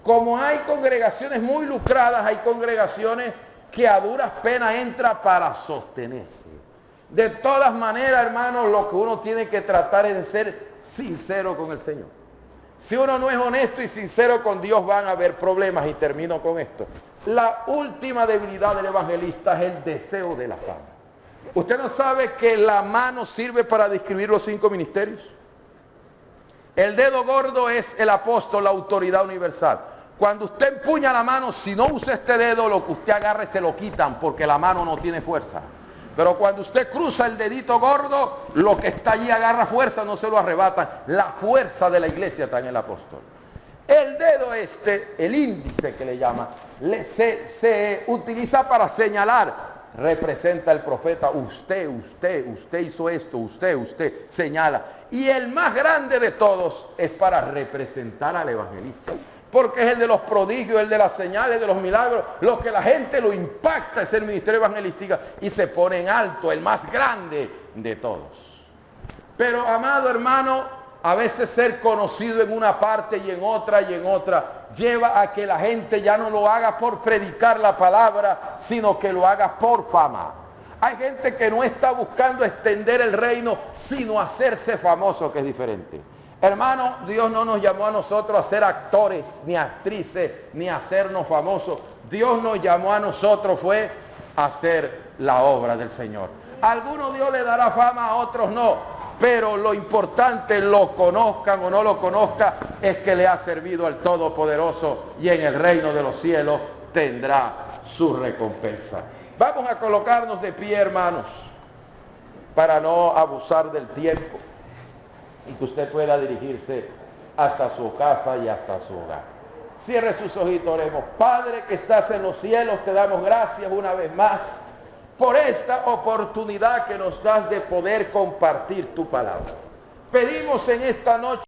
Como hay congregaciones muy lucradas, hay congregaciones que a duras penas entra para sostenerse. De todas maneras, hermano, lo que uno tiene que tratar es de ser sincero con el Señor. Si uno no es honesto y sincero con Dios, van a haber problemas. Y termino con esto. La última debilidad del evangelista es el deseo de la fama. ¿Usted no sabe que la mano sirve para describir los 5 ministerios? El dedo gordo es el apóstol, la autoridad universal. Cuando usted empuña la mano, si no usa este dedo, lo que usted agarre se lo quitan, porque la mano no tiene fuerza. Pero cuando usted cruza el dedito gordo, lo que está allí agarra fuerza, no se lo arrebatan. La fuerza de la iglesia está en el apóstol. El dedo el índice que le llaman, se utiliza para señalar. Representa el profeta, usted hizo esto, usted señala. Y el más grande de todos es para representar al evangelista. porque es el de los prodigios, el de las señales, de los milagros. Lo que la gente lo impacta es el ministerio evangelístico y se pone en alto, el más grande de todos. Pero, amado hermano, a veces ser conocido en una parte y en otra lleva a que la gente ya no lo haga por predicar la palabra, sino que lo haga por fama. Hay gente que no está buscando extender el reino, sino hacerse famoso, que es diferente. Hermano, Dios no nos llamó a nosotros a ser actores, ni actrices, ni a hacernos famosos. Dios nos llamó a nosotros fue a hacer la obra del Señor. A algunos Dios le dará fama, a otros no. Pero lo importante, lo conozcan o no lo conozcan, es que le ha servido al Todopoderoso y en el reino de los cielos tendrá su recompensa. Vamos a colocarnos de pie, hermanos, para no abusar del tiempo y que usted pueda dirigirse hasta su casa y hasta su hogar. Cierre sus ojitos, oremos. Padre que estás en los cielos, te damos gracias una vez más por esta oportunidad que nos das de poder compartir tu palabra. Pedimos en esta noche